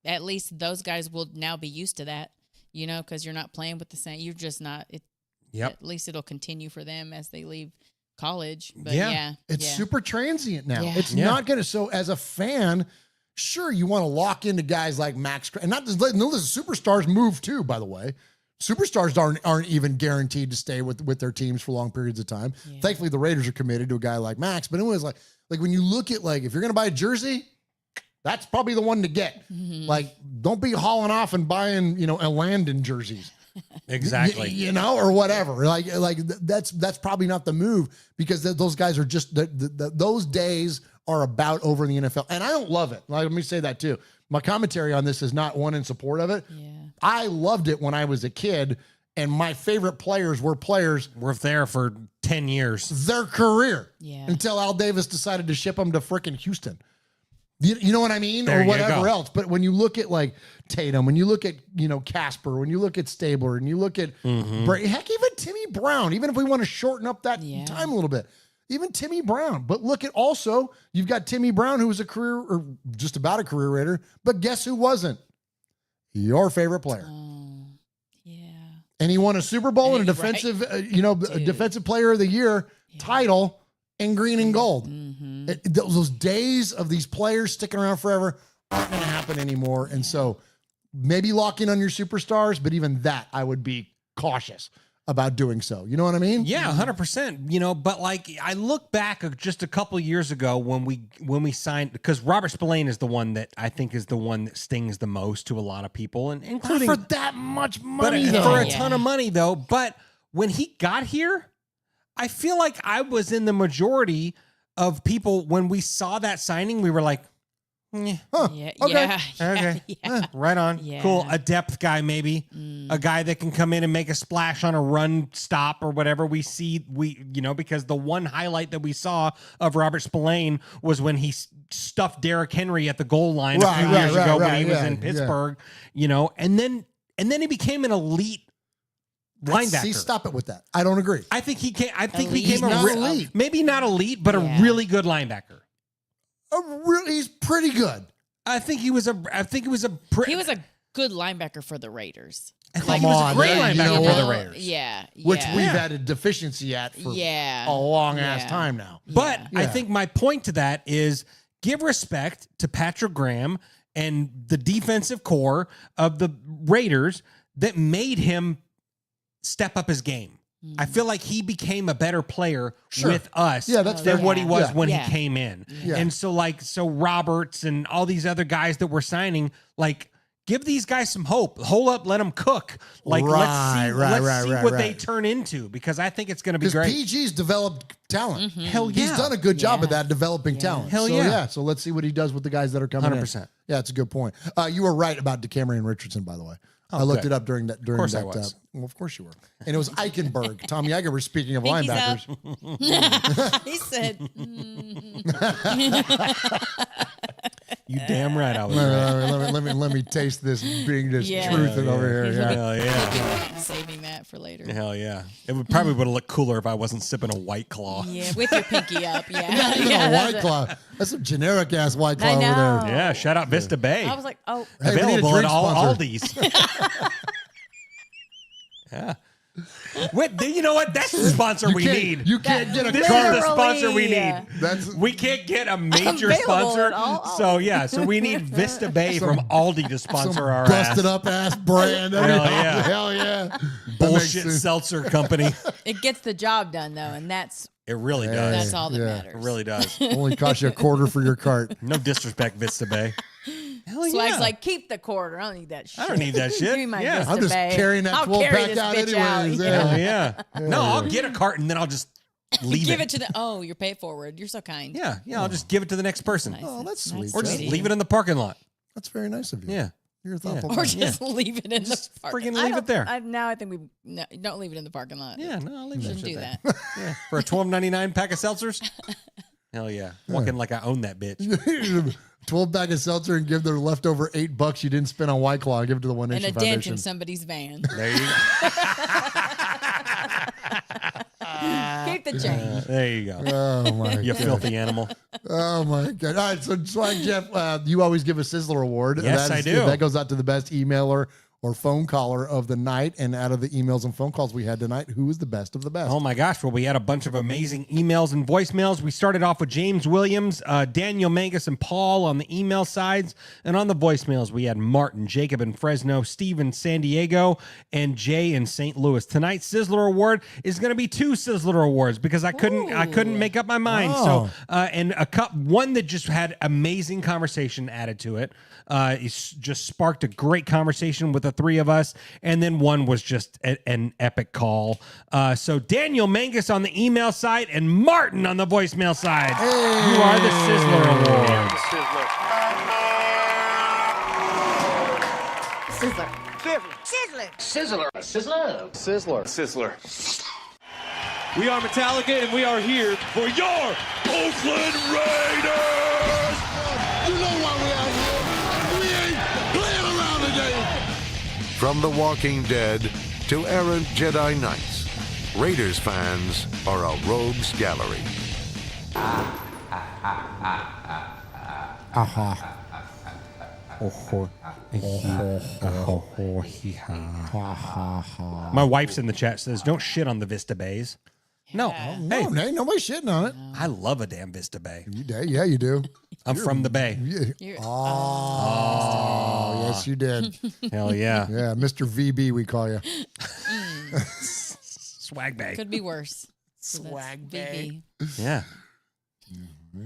At least those guys will now be used to that, because you're not playing with the same. You're just not. At least it'll continue for them as they leave college. But it's super transient now. Yeah. It's not going to. So as a fan, sure, you want to lock into guys like Max, and not just no. The superstars move too. By the way, superstars aren't even guaranteed to stay with their teams for long periods of time. Yeah. Thankfully, the Raiders are committed to a guy like Max. But it was like when you look at if you're going to buy a jersey, that's probably the one to get. Mm-hmm. Like, don't be hauling off and buying a Landon jerseys. Exactly. Or whatever. Like that's probably not the move, because those guys are just those days are about over in the NFL. And I don't love it. Let me say that too. My commentary on this is not one in support of it. Yeah. I loved it when I was a kid, and my favorite players were there for 10 years. Their career. Yeah. Until Al Davis decided to ship them to frickin' Houston. You know what I mean? There or whatever else. But when you look at Tatum, when you look at, Casper, when you look at Stabler, and you look at heck, even Timmy Brown, even if we want to shorten up that time a little bit, even Timmy Brown. But look at also, you've got Timmy Brown, who was a career or just about a career Raider, but guess who wasn't? Your favorite player. And he won a Super Bowl and a defensive, a defensive player of the year title in green and gold. Mm-hmm. Those days of these players sticking around forever aren't going to happen anymore. And so maybe lock in on your superstars, but even that I would be cautious about doing so. You know what I mean? Yeah, 100%. But I look back just a couple years ago when we signed, because Robert Spillane is the one that I think is the one that stings the most to a lot of people, and including not for that much money, for a ton of money though. But when he got here, I feel like I was in the majority of people when we saw that signing. We were like, okay. Right on. Yeah. Cool. A depth guy, maybe a guy that can come in and make a splash on a run stop or whatever. Because the one highlight that we saw of Robert Spillane was when he stuffed Derrick Henry at the goal line a few years ago when he was in Pittsburgh, and then he became an elite linebacker. See, stop it with that. I don't agree. I think he became elite. Maybe not elite, but a really good linebacker. He's pretty good. I think he was a good linebacker for the Raiders. He was a great linebacker for the Raiders. Yeah. Which we've had a deficiency at for a long ass time now. But I think my point to that is give respect to Patrick Graham and the defensive core of the Raiders that made him step up his game. I feel like he became a better player with us than what he was when he came in. Yeah. And so Roberts and all these other guys that we're signing, give these guys some hope. Hold up, let them cook. Let's see what they turn into, because I think it's going to be great. PG's developed talent. Mm-hmm. Hell yeah. He's done a good job of that, developing talent. Hell yeah. So let's see what he does with the guys that are coming 100%. in. Yeah, it's a good point. You were right about DeCamerion Richardson, by the way. I looked it up during that. Of course I was. Well, of course you were. And it was Eichenberg. Tom Yeager was speaking of linebackers. He said, "You damn right I was." Let me taste this being this truth over here. Hell yeah. Saving that for later. Hell yeah. It would probably would have looked cooler if I wasn't sipping a White Claw. Yeah, with your pinky up. Yeah. White Claw. That's a generic ass White Claw over there. Yeah. Shout out Vista Bay. I was like, oh, available at all Aldi's. Yeah. Wait, you know what? That's the sponsor we need. You can't get a This car. is the sponsor we need. We can't get a major sponsor. So we need Vista Bay from Aldi to sponsor our busted up ass brand. Hell yeah. Bullshit seltzer company. It gets the job done though, and it really does. That's all that matters. It really does. Only cost you $0.25 for your cart. No disrespect, Vista Bay. Swag's like, keep the quarter. I don't need that shit. I don't need that shit. Give me my Yeah. Vista I'm just Bay. carrying that I'll 12 carry pack this out bitch anyways. Yeah. No, I'll get a cart and then I'll just leave Give it to the. Oh, you're pay it forward. You're so kind. Yeah. I'll just give it to the next person. Oh, that's sweet. Or just leave it in the parking lot. That's very nice of you. Yeah. You're a thoughtful Or guy. just leave it in the parking lot. Freaking leave it there. Now I think don't leave it in the parking lot. Yeah, no, I'll leave Shouldn't that do shit that. there. Yeah. For a $12.99 pack of seltzers? Hell yeah. Walking like I own that bitch. 12 bag of seltzer and give their leftover $8 you didn't spend on White Claw. Give it to the One And Nation a dent Foundation. in somebody's van. There you go. Keep the change. There you go. Oh my You God. filthy animal. Oh my God. All right. So Swag Jeff, you always give a Sizzler Award. Yes, I do. That goes out to the best emailer or phone caller of the night. And out of the emails and phone calls we had tonight, who was the best of the best? Oh my gosh. Well, we had a bunch of amazing emails and voicemails. We started off with James Williams, Daniel Mangus, and Paul on the email sides. And on the voicemails, we had Martin, Jacob in Fresno, Steve in San Diego, and Jay in St. Louis. Tonight's Sizzler Award is going to be 2 Sizzler Awards because I couldn't make up my mind. Oh. So, and one that just had amazing conversation added to it. It's just sparked a great conversation with the 3 of us, and then one was just an epic call. So Daniel Mangus on the email side and Martin on the voicemail side. Hey. You are the Sizzler Award. Sizzler. We are Metallica, and we are here for your Oakland Raiders. You know why we out here. We ain't playing around today. From The Walking Dead to errant Jedi Knights, Raiders fans are a rogues gallery. My wife's in the chat, says, don't shit on the Vista Bays. No. No, ain't nobody shitting on it. I love a damn Vista Bay. You do? Yeah, you do. I'm from the Bay. Oh, yes, you did. Hell yeah. Yeah, Mr. VB, we call you. Swag Bay. Could be worse. Swag Bay. Yeah.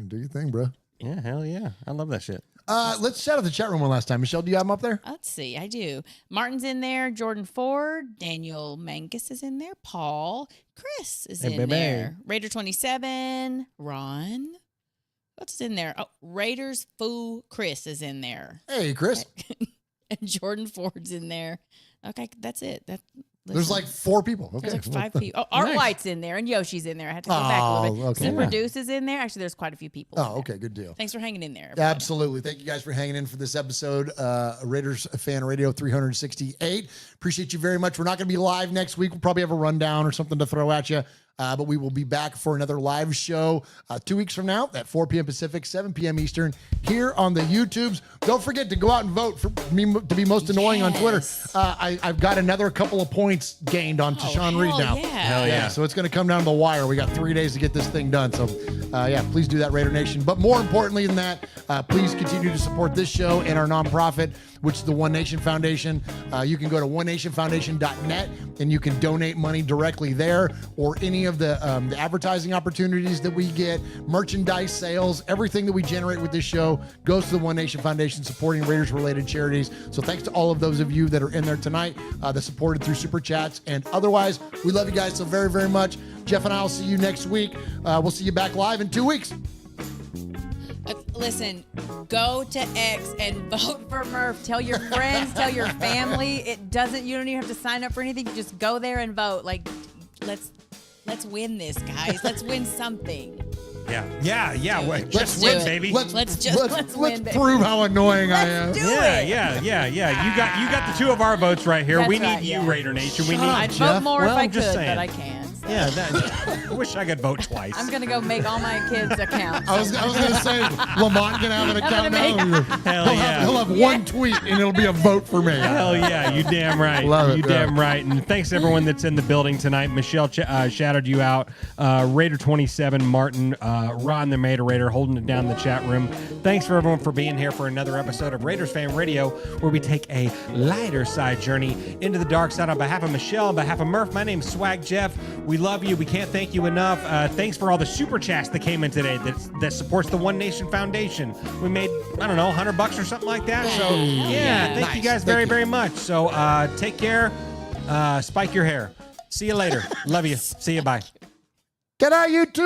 Do your thing, bro. Yeah, hell yeah. I love that shit. Let's shout out the chat room one last time. Michelle, do you have them up there? Let's see. I do. Martin's in there. Jordan Ford. Daniel Mangus is in there. Paul. Chris is in there. Raider 27. Ron. What's in there? Oh, Raiders Foo Chris is in there. Hey, Chris. And Jordan Ford's in there. Okay, that's it. There's like 4 people. Okay. There's like 5 people. Oh, Art Nice. White's in there, and Yoshi's in there. I had to go back a little bit. okay. Super Yeah. Deuce is in there. Actually, there's quite a few people. Oh, okay. Good deal. Thanks for hanging in there. Absolutely. Thank you guys for hanging in for this episode. Raiders Fan Radio 368. Appreciate you very much. We're not going to be live next week. We'll probably have a rundown or something to throw at you. But we will be back for another live show 2 weeks from now at 4 p.m. Pacific, 7 p.m. Eastern here on the YouTubes. Don't forget to go out and vote for me to be most annoying on Twitter. I've got another couple of points gained on Tashawn Reed now. Yeah. Hell yeah. So it's going to come down to the wire. We got 3 days to get this thing done. So, please do that, Raider Nation. But more importantly than that, please continue to support this show and our nonprofit, which is the One Nation Foundation. You can go to onenationfoundation.net and you can donate money directly there, or any of the advertising opportunities that we get, merchandise sales, everything that we generate with this show goes to the One Nation Foundation, supporting Raiders-related charities. So thanks to all of those of you that are in there tonight that supported through Super Chats. And otherwise, we love you guys so very, very much. Jeff and I will see you next week. We'll see you back live in 2 weeks. Listen, go to X and vote for Murf. Tell your friends, tell your family. You don't even have to sign up for anything. Just go there and vote. Like, let's win this, guys. Let's win something. Yeah. Just Let's win, do it. baby. Let's win, baby. Prove how annoying I am. Do Yeah. You got the 2 of our votes right here. That's we need right, you, yeah. Raider Nation. We need. I'd Jeff. vote more Well, if I I'm just could, saying. but I can't. So. Yeah, I wish I could vote twice. I'm gonna go make all my kids accounts. I was going to say, Lamont can have an account now. Hell yeah. He'll have one tweet and it'll be a vote for me. Hell yeah, you damn right. Love it, You damn right. And thanks to everyone that's in the building tonight. Michelle shouted you out. Raider 27, Martin, Ron the Mater Raider holding it down in the chat room. Thanks for everyone for being here for another episode of Raiders Fan Radio, where we take a lighter side journey into the dark side. On behalf of Michelle, on behalf of Murf, my name's Swag Jeff. We love you. We can't thank you enough. Thanks for all the super chats that came in today that supports the One Nation Foundation. We made, I don't know, $100 or something like that. So yeah, thank you guys very much. So take care. Spike your hair. See you later. Love you. See you. Bye. Good night, YouTube.